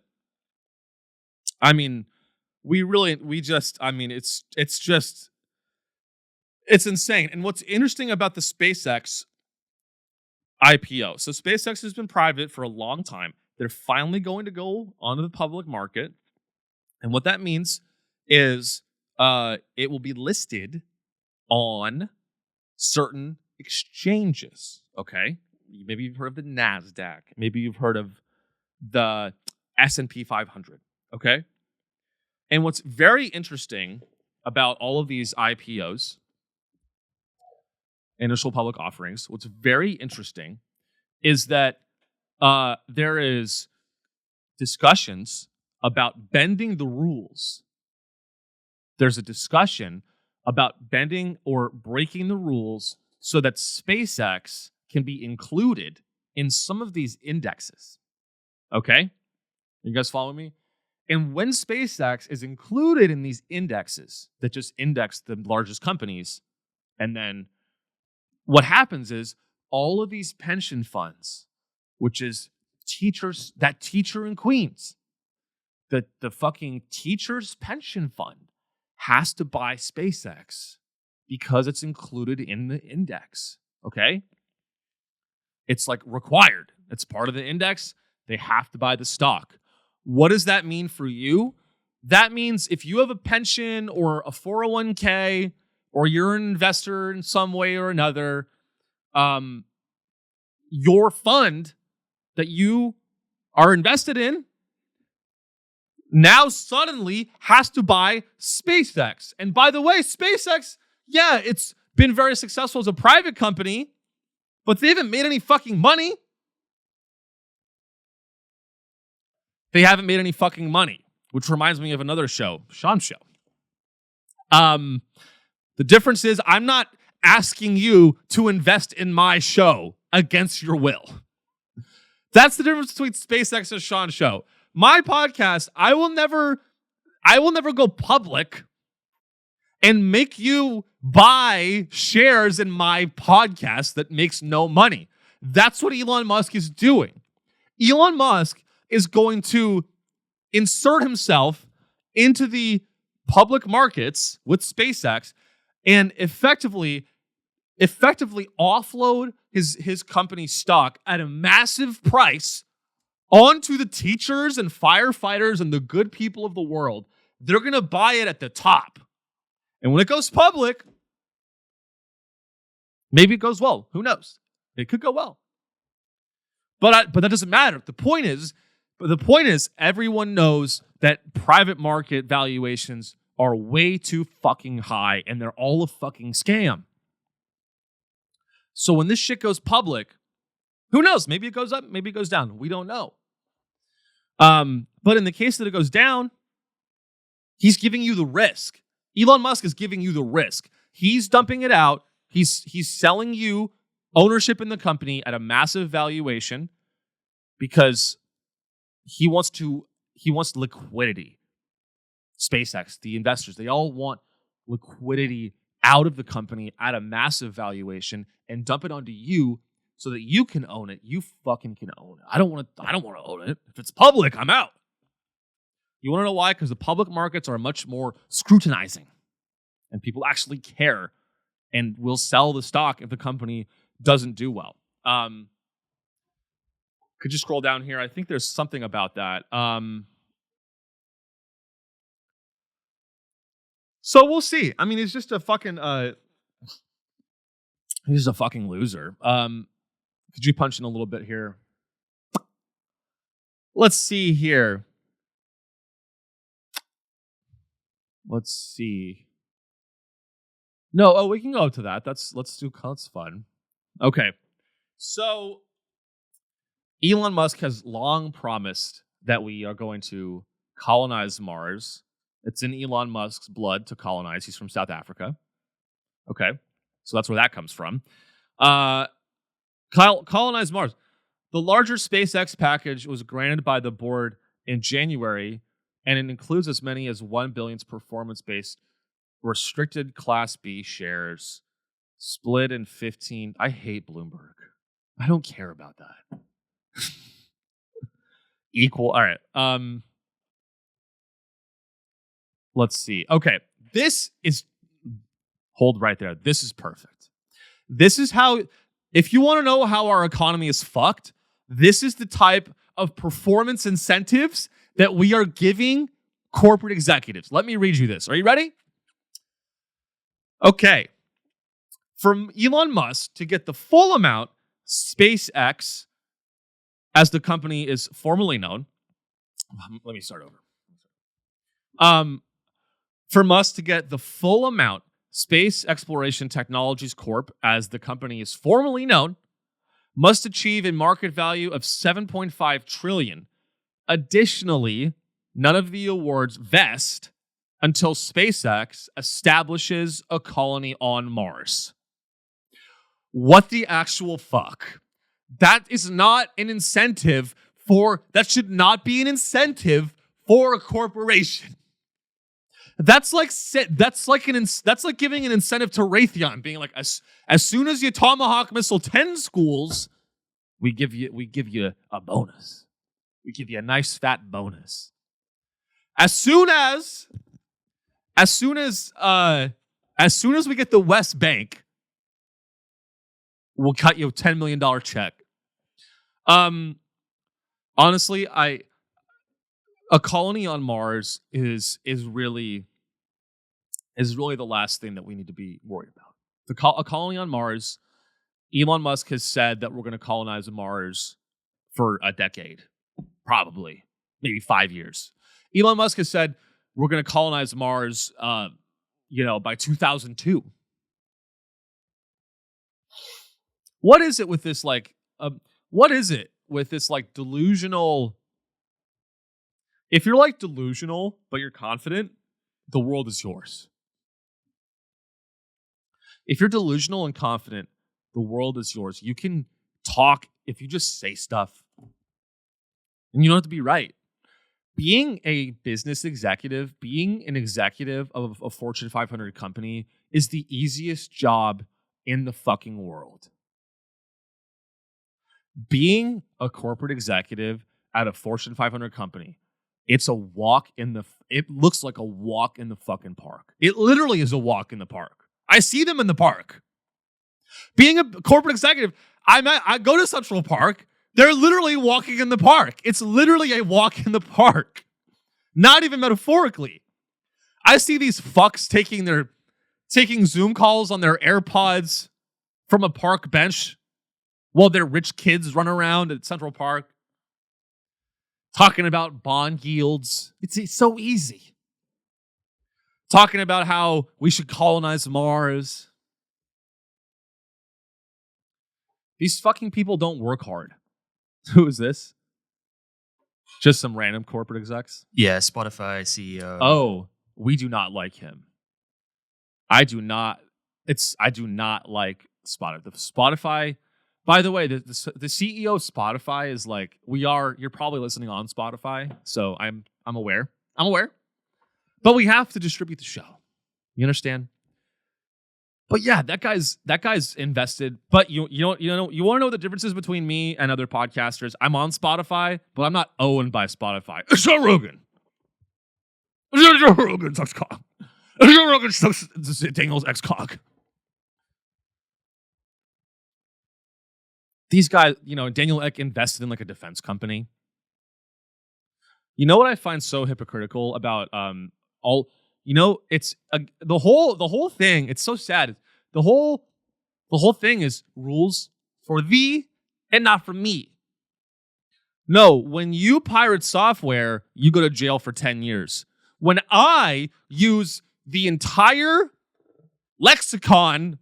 Speaker 1: And what's interesting about the SpaceX IPO. So SpaceX has been private for a long time. They're finally going to go onto the public market. And what that means is it will be listed on certain exchanges. Okay? Maybe you've heard of the NASDAQ. Maybe you've heard of the S&P 500. Okay? And what's very interesting about all of these IPOs, initial public offerings, what's very interesting is that there is discussions about bending the rules. There's a discussion about bending or breaking the rules so that SpaceX can be included in some of these indexes. Okay? You guys follow me? And when SpaceX is included in these indexes that just index the largest companies, and then what happens is all of these pension funds, which is teachers, that teacher in Queens, the fucking teacher's pension fund has to buy SpaceX because it's included in the index. Okay? It's required. It's part of the index. They have to buy the stock. What does that mean for you? That means if you have a pension or a 401k or you're an investor in some way or another, your fund that you are invested in now suddenly has to buy SpaceX. And by the way, SpaceX, yeah, it's been very successful as a private company, but they haven't made any fucking money. They haven't made any fucking money, which reminds me of another show, Sean's show. The difference is I'm not asking you to invest in my show against your will. That's the difference between SpaceX and Sean's show. My podcast, I will never go public and make you buy shares in my podcast that makes no money. That's what Elon Musk is doing. Elon Musk is going to insert himself into the public markets with SpaceX and effectively offload his company stock at a massive price onto the teachers and firefighters and the good people of the world. They're going to buy it at the top. And when it goes public, maybe it goes well. Who knows? It could go well. But that doesn't matter. The point is, everyone knows that private market valuations are way too fucking high and they're all a fucking scam. So when this shit goes public, who knows? Maybe it goes up, maybe it goes down. We don't know. But in the case that it goes down, he's giving you the risk. Elon Musk is giving you the risk. He's dumping it out. He's selling you ownership in the company at a massive valuation because he wants liquidity. SpaceX, the investors, they all want liquidity out of the company at a massive valuation and dump it onto you so that you can own it. You fucking can own it. I don't want to own it. If it's public, I'm out. You want to know why? Because the public markets are much more scrutinizing and people actually care and will sell the stock if the company doesn't do well. Could you scroll down here? I think there's something about that. So we'll see. I mean, he's just a fucking loser. Could you punch in a little bit here? Let's see here. Let's see. No, we can go to that. That's fun. Okay. So Elon Musk has long promised that we are going to colonize Mars. It's in Elon Musk's blood to colonize. He's from South Africa. Okay. So that's where that comes from. Colonize Mars. The larger SpaceX package was granted by the board in January, and it includes as many as 1 billion performance-based restricted Class B shares split in 15. I hate Bloomberg. I don't care about that. Equal. All right. Let's see. Okay. This is, hold right there. This is perfect. This is how, if you want to know how our economy is fucked, this is the type of performance incentives that we are giving corporate executives. Let me read you this. Are you ready? Okay. From Elon Musk to get the full amount, SpaceX, as the company is formally known. Let me start over. For Musk to get the full amount, Space Exploration Technologies Corp, as the company is formally known, must achieve a market value of $7.5 trillion. Additionally, none of the awards vest until SpaceX establishes a colony on Mars. What the actual fuck? That is not an incentive that should not be an incentive for a corporation. That's like giving an incentive to Raytheon, being like, as soon as you Tomahawk missile 10 schools, we give you a bonus. We give you a nice fat bonus. As soon as we get the West Bank, we'll cut you a $10 million check. Honestly, a colony on Mars is really the last thing that we need to be worried about. A colony on Mars, Elon Musk has said that we're going to colonize Mars for a decade, probably, maybe 5 years. Elon Musk has said we're going to colonize Mars, by 2002. What is it with this, delusional? If you're delusional, but you're confident, the world is yours. If you're delusional and confident, the world is yours. You can talk if you just say stuff. And you don't have to be right. Being a business executive, being an executive of a Fortune 500 company is the easiest job in the fucking world. Being a corporate executive at a Fortune 500 company, it looks like a walk in the fucking park. It literally is a walk in the park. I see them in the park. Being a corporate executive, I go to Central Park. They're literally walking in the park. It's literally a walk in the park. Not even metaphorically. I see these fucks taking Zoom calls on their AirPods from a park bench while their rich kids run around at Central Park talking about bond yields. It's so easy. Talking about how we should colonize Mars. These fucking people don't work hard. Who is this? Just some random corporate execs?
Speaker 4: Yeah, Spotify CEO.
Speaker 1: Oh, we do not like him. I do not like Spotify. By the way, the CEO of Spotify is you're probably listening on Spotify, so I'm aware. But we have to distribute the show. You understand? But yeah, that guy's invested. But you want to know the differences between me and other podcasters? I'm on Spotify, but I'm not owned by Spotify. Joe Rogan. Joe Rogan sucks cock. Joe Rogan sucks Daniel's ex-cock. These guys, Daniel Ek invested in a defense company. You know what I find so hypocritical about it's the whole thing. It's so sad. The whole thing is rules for thee and not for me. No, when you pirate software, you go to jail for 10 years. When I use the entire lexicon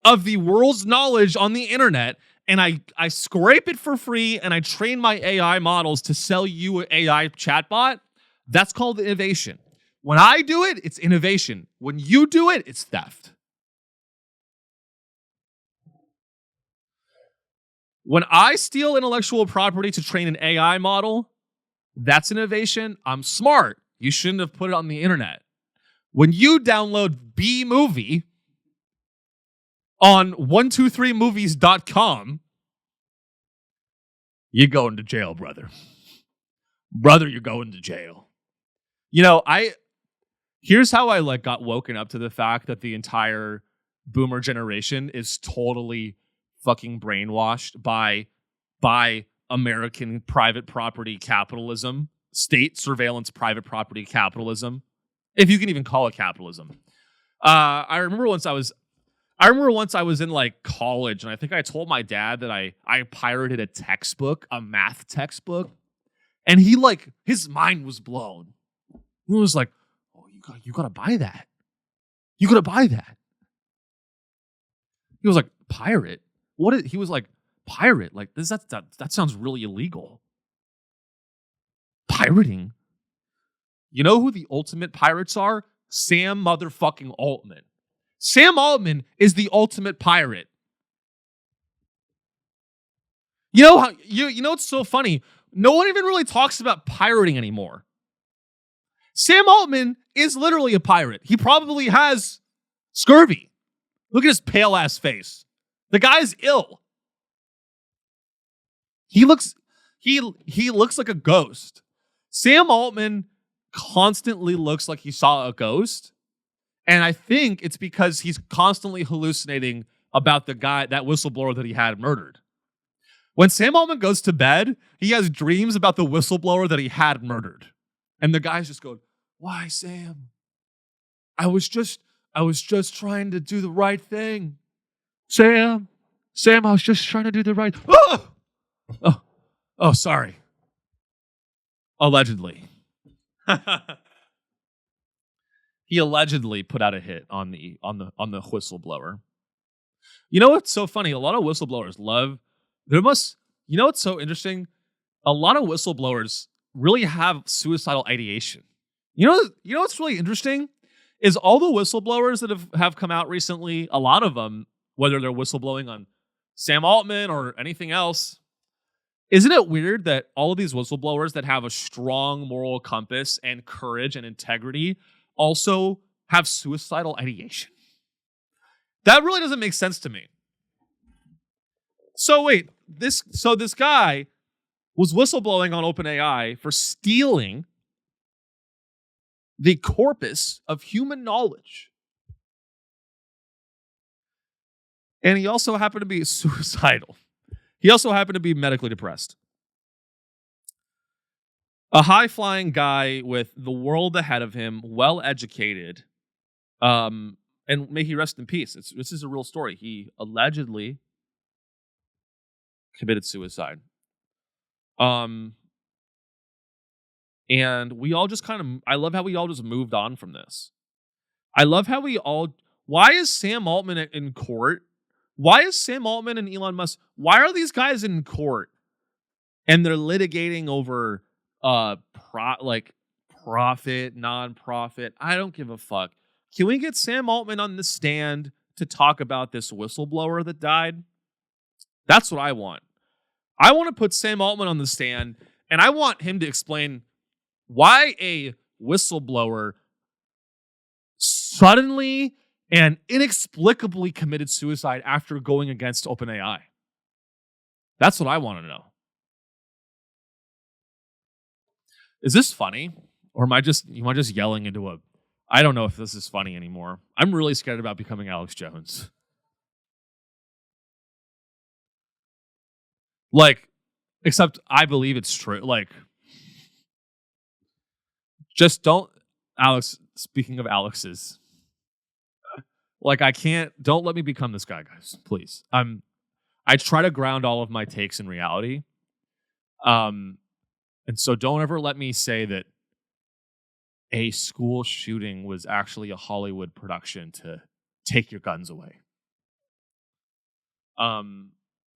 Speaker 1: of the world's knowledge on the internet and I scrape it for free and I train my AI models to sell you an AI chatbot, that's called innovation. When I do it, it's innovation. When you do it, it's theft. When I steal intellectual property to train an AI model, that's innovation. I'm smart. You shouldn't have put it on the internet. When you download B movie on 123movies.com, you're going to jail, brother. Brother, you're going to jail. You know, here's how I got woken up to the fact that the entire boomer generation is totally fucking brainwashed by American private property capitalism, state surveillance private property capitalism, if you can even call it capitalism. I remember once I was in like college, and I think I told my dad that I pirated a textbook, a math textbook, and his mind was blown. He was like, "Oh, you gotta buy that. You gotta buy that." He was like, "Pirate? He was like, "Pirate? Like this? That sounds really illegal. Pirating? You know who the ultimate pirates are? Sam motherfucking Altman. Sam Altman is the ultimate pirate. You know how you know it's so funny? No one even really talks about pirating anymore. Sam Altman is literally a pirate. He probably has scurvy. Look at his pale ass face. The guy's ill. He looks like a ghost. Sam Altman constantly looks like he saw a ghost. And I think it's because he's constantly hallucinating about that whistleblower that he had murdered. When Sam Altman goes to bed, he has dreams about the whistleblower that he had murdered. And the guy's just going, "Why, Sam? I was just trying to do the right thing. Sam, I was just trying to do the right." Oh, sorry. Allegedly. He allegedly put out a hit on the whistleblower. You know what's so funny? A lot of whistleblowers you know what's so interesting? A lot of whistleblowers really have suicidal ideation. You know what's really interesting? Is all the whistleblowers that have come out recently, a lot of them, whether they're whistleblowing on Sam Altman or anything else, isn't it weird that all of these whistleblowers that have a strong moral compass and courage and integrity also have suicidal ideation? That really doesn't make sense to me. So wait, this guy was whistleblowing on OpenAI for stealing the corpus of human knowledge. And he also happened to be suicidal. He also happened to be medically depressed. A high-flying guy with the world ahead of him, well-educated, and may he rest in peace. This is a real story. He allegedly committed suicide. And we all just I love how we all just moved on from this. I love how why is Sam Altman in court? Why is Sam Altman and Elon Musk, why are these guys in court and they're litigating over profit, non-profit? I don't give a fuck. Can we get Sam Altman on the stand to talk about this whistleblower that died? That's what I want. I want to put Sam Altman on the stand and I want him to explain why a whistleblower suddenly and inexplicably committed suicide after going against OpenAI. That's what I want to know. Is this funny? Or am I just yelling into a... I don't know if this is funny anymore. I'm really scared about becoming Alex Jones. Except I believe it's true. Just don't... Alex, speaking of Alex's... don't let me become this guy, guys. Please. I try to ground all of my takes in reality. And so don't ever let me say that a school shooting was actually a Hollywood production to take your guns away.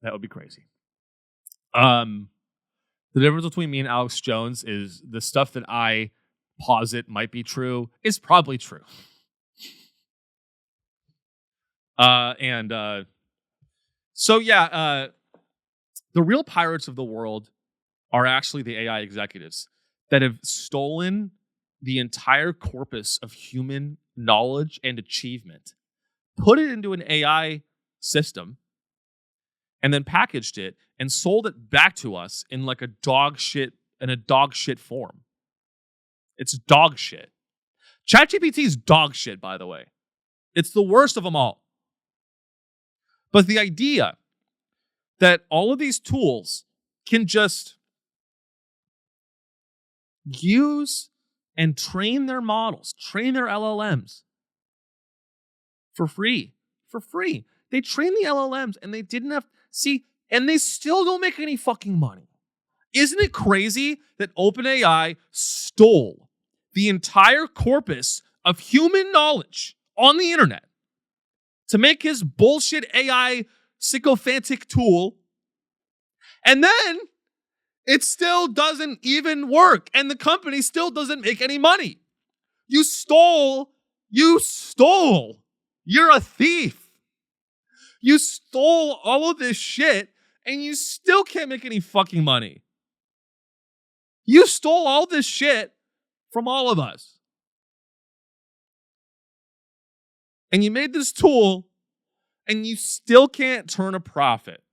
Speaker 1: That would be crazy. The difference between me and Alex Jones is the stuff that I posit might be true is probably true. So the real pirates of the world are actually the AI executives that have stolen the entire corpus of human knowledge and achievement, put it into an AI system, and then packaged it and sold it back to us in like a dog shit form. It's dog shit. ChatGPT is dog shit, by the way. It's the worst of them all. But the idea that all of these tools can just use and train their models, train their LLMs for free. They train the LLMs and they didn't have, and they still don't make any fucking money. Isn't it crazy that OpenAI stole the entire corpus of human knowledge on the internet to make his bullshit AI sycophantic tool, and then it still doesn't even work, and the company still doesn't make any money? You stole. You're a thief. You stole all of this shit, and you still can't make any fucking money. You stole all this shit from all of us. And you made this tool, and you still can't turn a profit.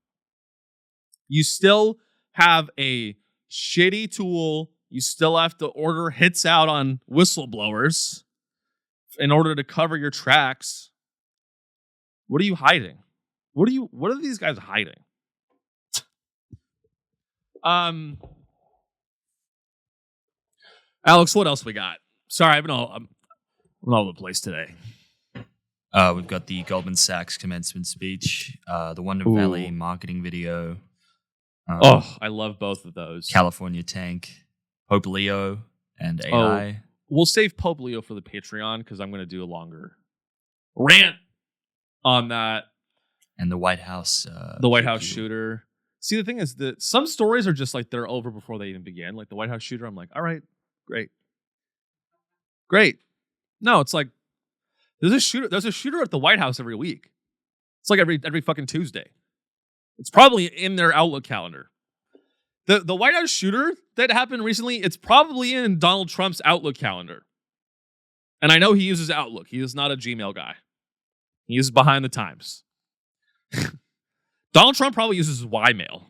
Speaker 1: You still have a shitty tool. You still have to order hits out on whistleblowers in order to cover your tracks. What are you hiding? What are these guys hiding? Alex, what else we got? Sorry, I'm all over the place today.
Speaker 4: We've got the Goldman Sachs commencement speech, the Wonder Valley marketing video.
Speaker 1: I love both of those.
Speaker 4: California Tank, Pope Leo, and AI.
Speaker 1: We'll save Pope Leo for the Patreon because I'm going to do a longer rant on that.
Speaker 4: And the White House.
Speaker 1: The White House shooter. See, the thing is that some stories are just like they're over before they even begin. Like the White House shooter, I'm like, all right, great. No, it's like there's a shooter at the White House every week. It's like every fucking Tuesday. It's probably in their Outlook calendar. The White House shooter that happened recently, it's probably in Donald Trump's Outlook calendar. And I know he uses Outlook. He is not a Gmail guy. He is behind the times. Donald Trump probably uses Ymail.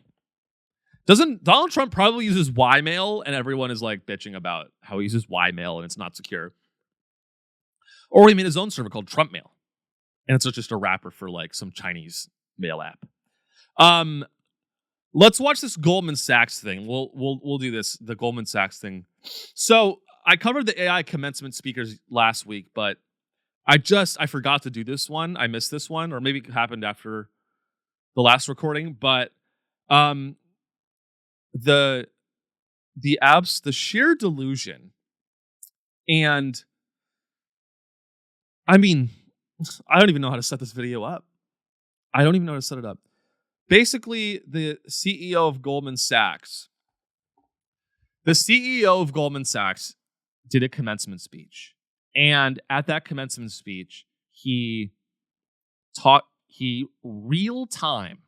Speaker 1: Doesn't Donald Trump probably uses Ymail and everyone is like bitching about how he uses Ymail and it's not secure? Or he made his own server called Trump Mail. And it's just a wrapper for like some Chinese mail app. Let's watch this Goldman Sachs thing. We'll do this, the Goldman Sachs thing. So I covered the AI commencement speakers last week, but I forgot to do this one. I missed this one, or maybe it happened after the last recording. But the sheer delusion, and I mean, I don't even know how to set this video up. I don't even know how to set it up. Basically, the CEO of Goldman Sachs did a commencement speech. And at that commencement speech, in real time,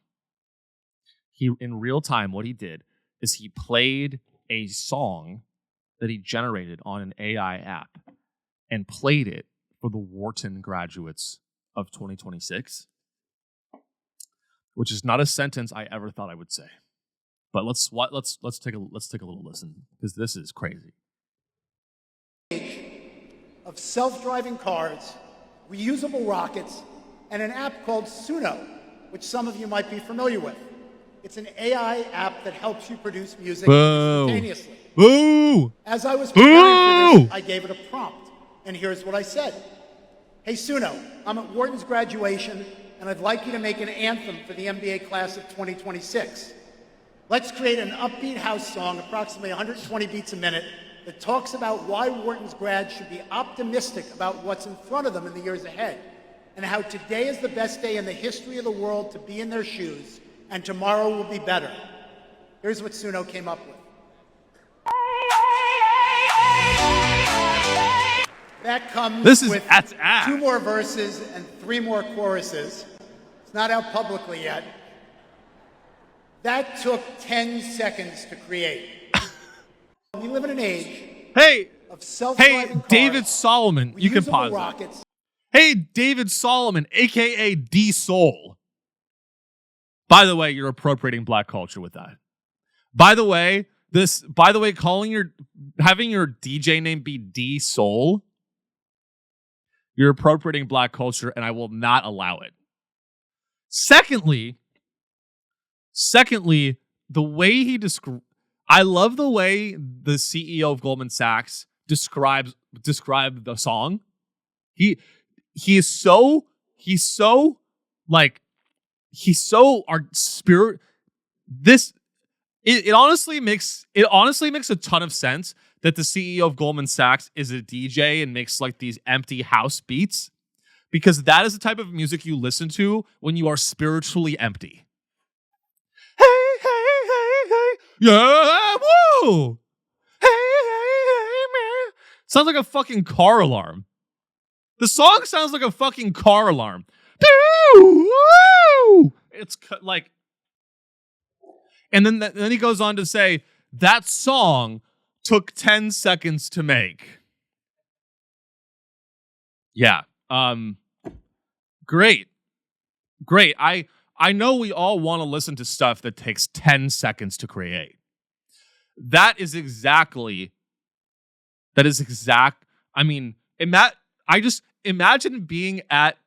Speaker 1: what he did is he played a song that he generated on an AI app and played it for the Wharton graduates of 2026, which is not a sentence I ever thought I would say. But let's take a little listen, because this is crazy.
Speaker 5: Of self-driving cars, reusable rockets, and an app called Suno, which some of you might be familiar with. It's an AI app that helps you produce music instantaneously.
Speaker 1: Boo!
Speaker 5: As I was preparing for this, I gave it a prompt, and here's what I said. Hey Suno, I'm at Wharton's graduation, and I'd like you to make an anthem for the MBA class of 2026. Let's create an upbeat house song, approximately 120 beats a minute, that talks about why Wharton's grads should be optimistic about what's in front of them in the years ahead, and how today is the best day in the history of the world to be in their shoes, and tomorrow will be better. Here's what Suno came up with. That comes with
Speaker 1: that's
Speaker 5: 2 more verses and 3 more choruses. It's not out publicly yet. That took 10 seconds to create. We live in an age of self-driving cars,
Speaker 1: David Solomon, you can
Speaker 5: reusable
Speaker 1: pause.
Speaker 5: rockets.
Speaker 1: Hey, David Solomon, aka D Soul. By the way, you're appropriating black culture with that. By the way, having your DJ name be D Soul, you're appropriating black culture, and I will not allow it. Secondly, the way he I love the way the CEO of Goldman Sachs described the song. He's so our spirit. It honestly makes a ton of sense that the CEO of Goldman Sachs is a DJ and makes like these empty house beats, because that is the type of music you listen to when you are spiritually empty. Hey, hey, hey, hey, yeah, woo! Hey, hey, man. Sounds like a fucking car alarm. The song sounds like a fucking car alarm. Woo! It's like, and then he goes on to say that song took 10 seconds to make. Yeah. Great. I know we all want to listen to stuff that takes 10 seconds to create. I mean, imagine being at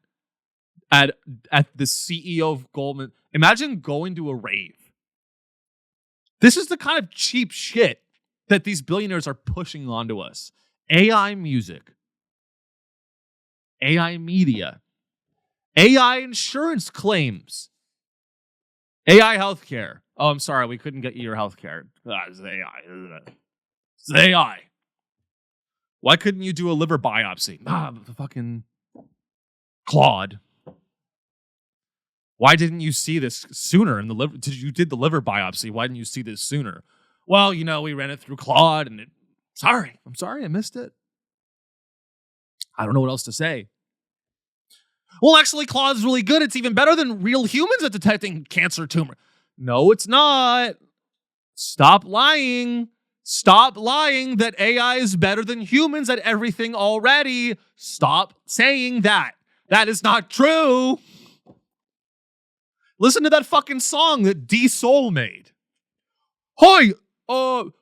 Speaker 1: the CEO of Goldman. Imagine going to a rave. This is the kind of cheap shit that these billionaires are pushing onto us. AI music, AI media, AI insurance claims, AI healthcare. Oh, I'm sorry, we couldn't get you your healthcare. It's AI, isn't it? It's AI. Why couldn't you do a liver biopsy? The fucking Claude. Why didn't you see this sooner in the liver? You did the liver biopsy. Why didn't you see this sooner? Well, we ran it through Claude and I'm sorry, I missed it. I don't know what else to say. Well, actually, Claude's really good. It's even better than real humans at detecting cancer tumor. No, it's not. Stop lying. Stop lying that AI is better than humans at everything already. Stop saying that. That is not true. Listen to that fucking song that D Soul made. Hi,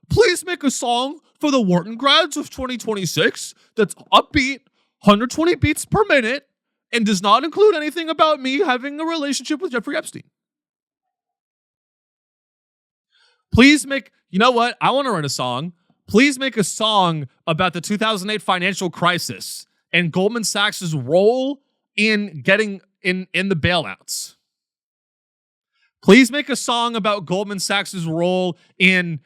Speaker 1: please make a song for the Wharton grads of 2026 that's upbeat, 120 beats per minute, and does not include anything about me having a relationship with Jeffrey Epstein. Please make, you know what? I want to write a song. Please make a song about the 2008 financial crisis and Goldman Sachs' role in getting in the bailouts. Please make a song about Goldman Sachs' role in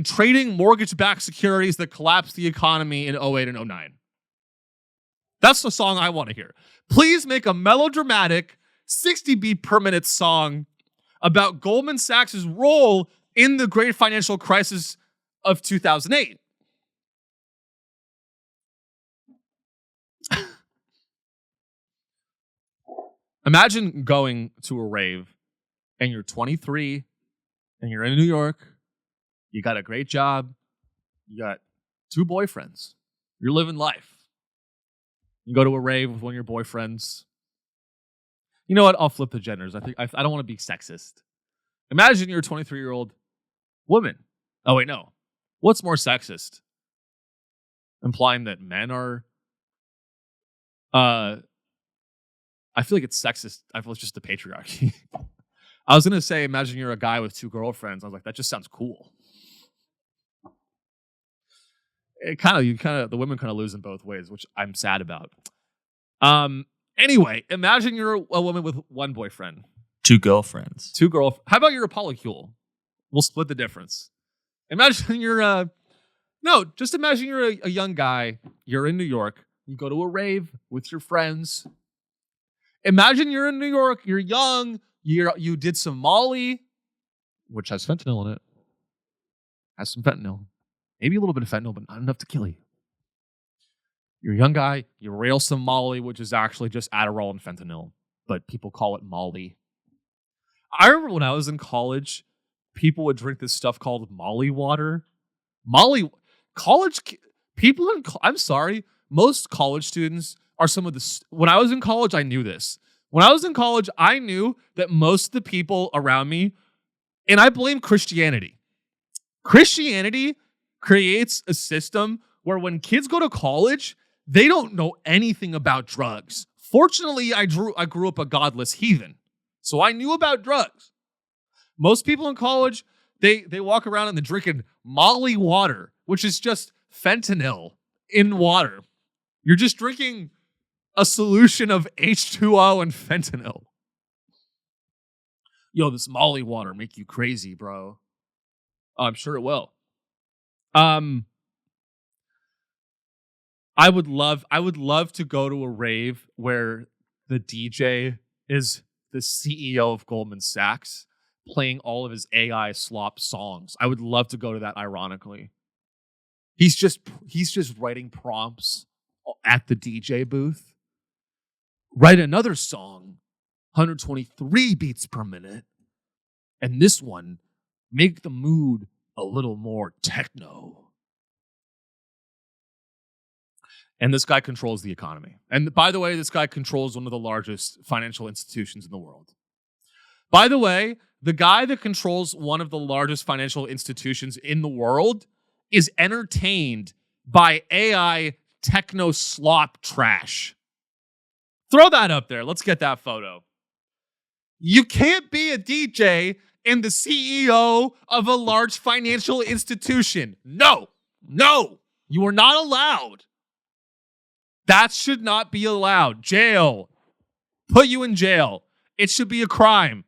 Speaker 1: trading mortgage-backed securities that collapsed the economy in 08 and 09. That's the song I want to hear. Please make a melodramatic 60 beat per minute song about Goldman Sachs' role in the great financial crisis of 2008. Imagine going to a rave and you're 23 and you're in New York. You got a great job. You got 2 boyfriends. You're living life. You go to a rave with one of your boyfriends. You know what? I'll flip the genders. I don't want to be sexist. Imagine you're a 23-year-old woman. Oh, wait, no. What's more sexist? Implying that men are... I feel like it's sexist. I feel it's just the patriarchy. I was going to say, imagine you're a guy with 2 girlfriends. I was like, that just sounds cool. The women kind of lose in both ways, which I'm sad about. Anyway, imagine you're a woman with 1 boyfriend.
Speaker 4: 2 girlfriends.
Speaker 1: 2 girlfriends. How about you're a polycule? We'll split the difference. Imagine you're just imagine you're a young guy. You're in New York. You go to a rave with your friends. Imagine you're in New York. You're young. You did some Molly, which has fentanyl in it. Has some fentanyl. Maybe a little bit of fentanyl, but not enough to kill you. You're a young guy, you rail some Molly, which is actually just Adderall and fentanyl, but people call it Molly. I remember when I was in college, people would drink this stuff called Molly water. I'm sorry, most college students are some of the, when I was in college, I knew this. When I was in college, I knew that most of the people around me, and I blame Christianity. Christianity creates a system where when kids go to college, they don't know anything about drugs. Fortunately, I grew up a godless heathen, so I knew about drugs. Most people in college, they walk around and they're drinking Molly water, which is just fentanyl in water. You're just drinking a solution of H2O and fentanyl. Yo, this Molly water make you crazy, bro. I'm sure it will. I would love to go to a rave where the DJ is the CEO of Goldman Sachs playing all of his AI slop songs. I would love to go to that, ironically. He's just writing prompts at the DJ booth. Write another song, 123 beats per minute. And this one, make the mood a little more techno. And this guy controls the economy. And by the way, this guy controls one of the largest financial institutions in the world. By the way, the guy that controls one of the largest financial institutions in the world is entertained by AI techno slop trash. Throw that up there. Let's get that photo. You can't be a DJ and the CEO of a large financial institution. No, you are not allowed. That should not be allowed. Jail. Put you in jail. It should be a crime.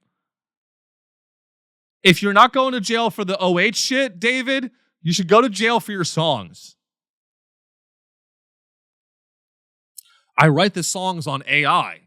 Speaker 1: If you're not going to jail for the OH shit, David, you should go to jail for your songs. I write the songs on AI.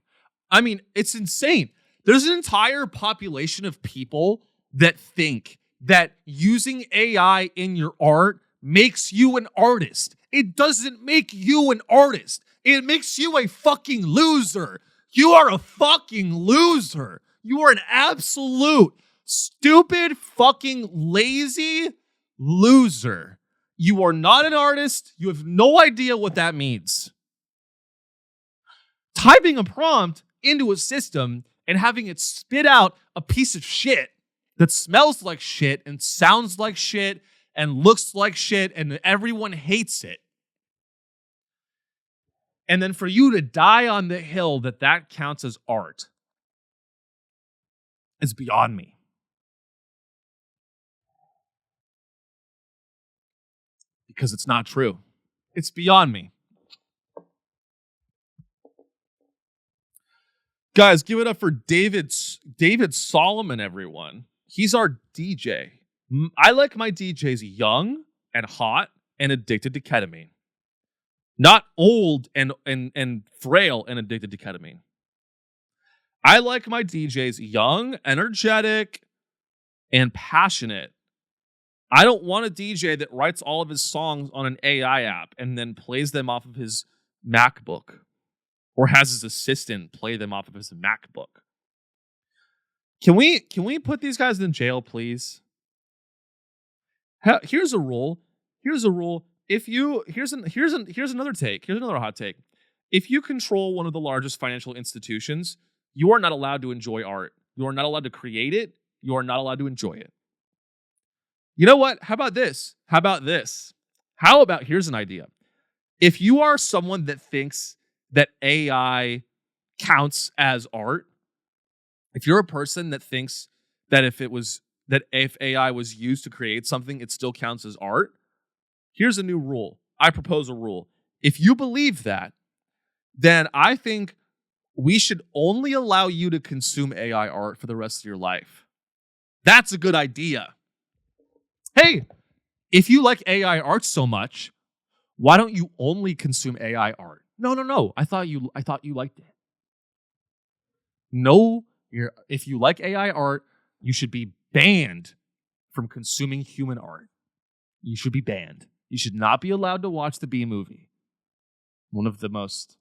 Speaker 1: I mean, it's insane. There's an entire population of people that think that using AI in your art makes you an artist. It doesn't make you an artist. It makes you a fucking loser. You are a fucking loser. You are an absolute stupid, fucking lazy loser. You are not an artist. You have no idea what that means. Typing a prompt into a system and having it spit out a piece of shit that smells like shit and sounds like shit and looks like shit and everyone hates it. And then for you to die on the hill that counts as art is beyond me. Because it's not true. It's beyond me. Guys, give it up for David Solomon, everyone. He's our DJ. I like my DJs young and hot and addicted to ketamine. Not old and frail and addicted to ketamine. I like my DJs young, energetic, and passionate. I don't want a DJ that writes all of his songs on an AI app and then plays them off of his MacBook or has his assistant play them off of his MacBook. Can we put these guys in jail, please? Here's a rule. Here's another take. Here's another hot take. If you control one of the largest financial institutions, you are not allowed to enjoy art. You are not allowed to create it. You are not allowed to enjoy it. You know what? How about this? Here's an idea. If you are someone that thinks that AI counts as art, if you're a person that thinks that if AI was used to create something, it still counts as art, here's a new rule. I propose a rule. If you believe that, then I think we should only allow you to consume AI art for the rest of your life. That's a good idea. Hey, if you like AI art so much, why don't you only consume AI art? No. I thought you liked it. No, If you like AI art, you should be banned from consuming human art. You should be banned. You should not be allowed to watch the Bee Movie, one of the most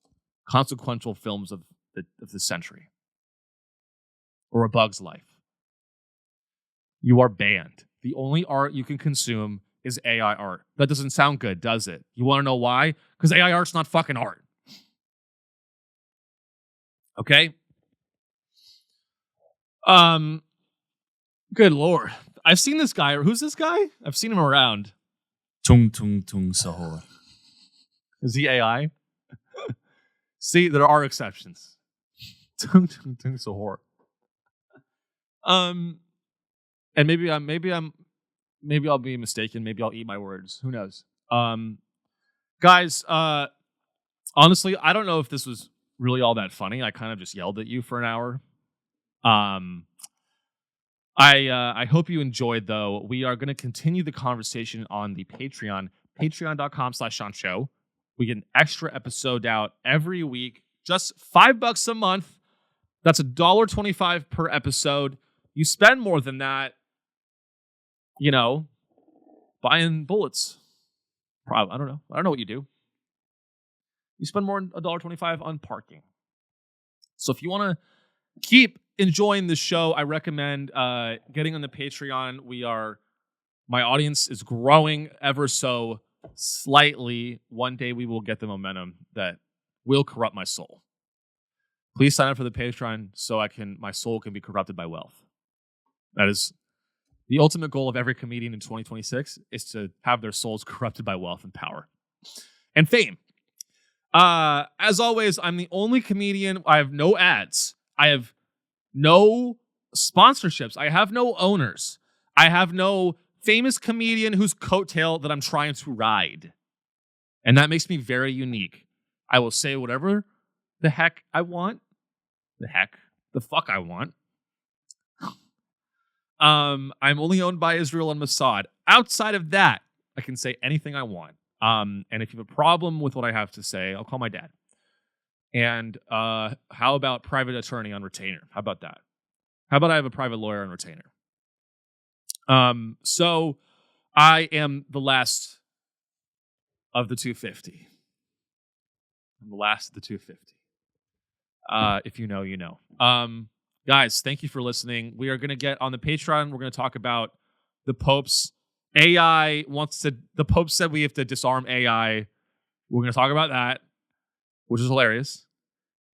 Speaker 1: consequential films of the century, or A Bug's Life. You are banned. The only art you can consume is AI art. That doesn't sound good, does it? You want to know why? Because AI art's not fucking art. Okay? Good Lord. I've seen this guy. Who's this guy? I've seen him around.
Speaker 4: Tung tung tung sahur.
Speaker 1: Is he AI? See, there are exceptions. Tung tung tung sahur. And maybe I'll be mistaken. Maybe I'll eat my words. Who knows? Guys, honestly, I don't know if this was really all that funny. I kind of just yelled at you for an hour. I hope you enjoyed, though. We are going to continue the conversation on the Patreon, patreon.com/SeanShow. We get an extra episode out every week, just $5 a month. That's $1.25 per episode. You spend more than that, buying bullets. Probably, I don't know what you do. You spend more than $1.25 on parking. So if you want to keep enjoying the show, I recommend getting on the Patreon. My audience is growing ever so slightly. One day we will get the momentum that will corrupt my soul. Please sign up for the Patreon so my soul can be corrupted by wealth. That is the ultimate goal of every comedian in 2026, is to have their souls corrupted by wealth and power and fame. As always, I'm the only comedian. I have no ads. I have no sponsorships. I have no owners. I have no famous comedian whose coattail that I'm trying to ride. And that makes me very unique. I will say whatever the heck I want. The fuck I want. I'm only owned by Israel and Mossad. Outside of that, I can say anything I want. And if you have a problem with what I have to say, I'll call my dad. And how about private attorney on retainer? How about that? How about I have a private lawyer on retainer? So I am the last of the 250. I'm the last of the 250. If you know, you know. Guys, thank you for listening. We are going to get on the Patreon. We're going to talk about the Pope's AI the Pope said we have to disarm AI. We're going to talk about that, which is hilarious.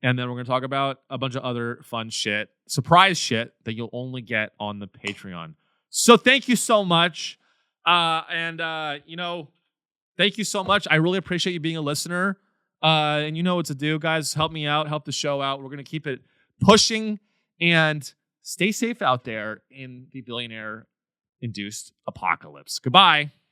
Speaker 1: And then we're going to talk about a bunch of other fun shit, surprise shit that you'll only get on the Patreon. So thank you so much. Thank you so much. I really appreciate you being a listener. And you know what to do, guys. Help me out. Help the show out. We're going to keep it pushing, and stay safe out there in the billionaire-induced apocalypse. Goodbye.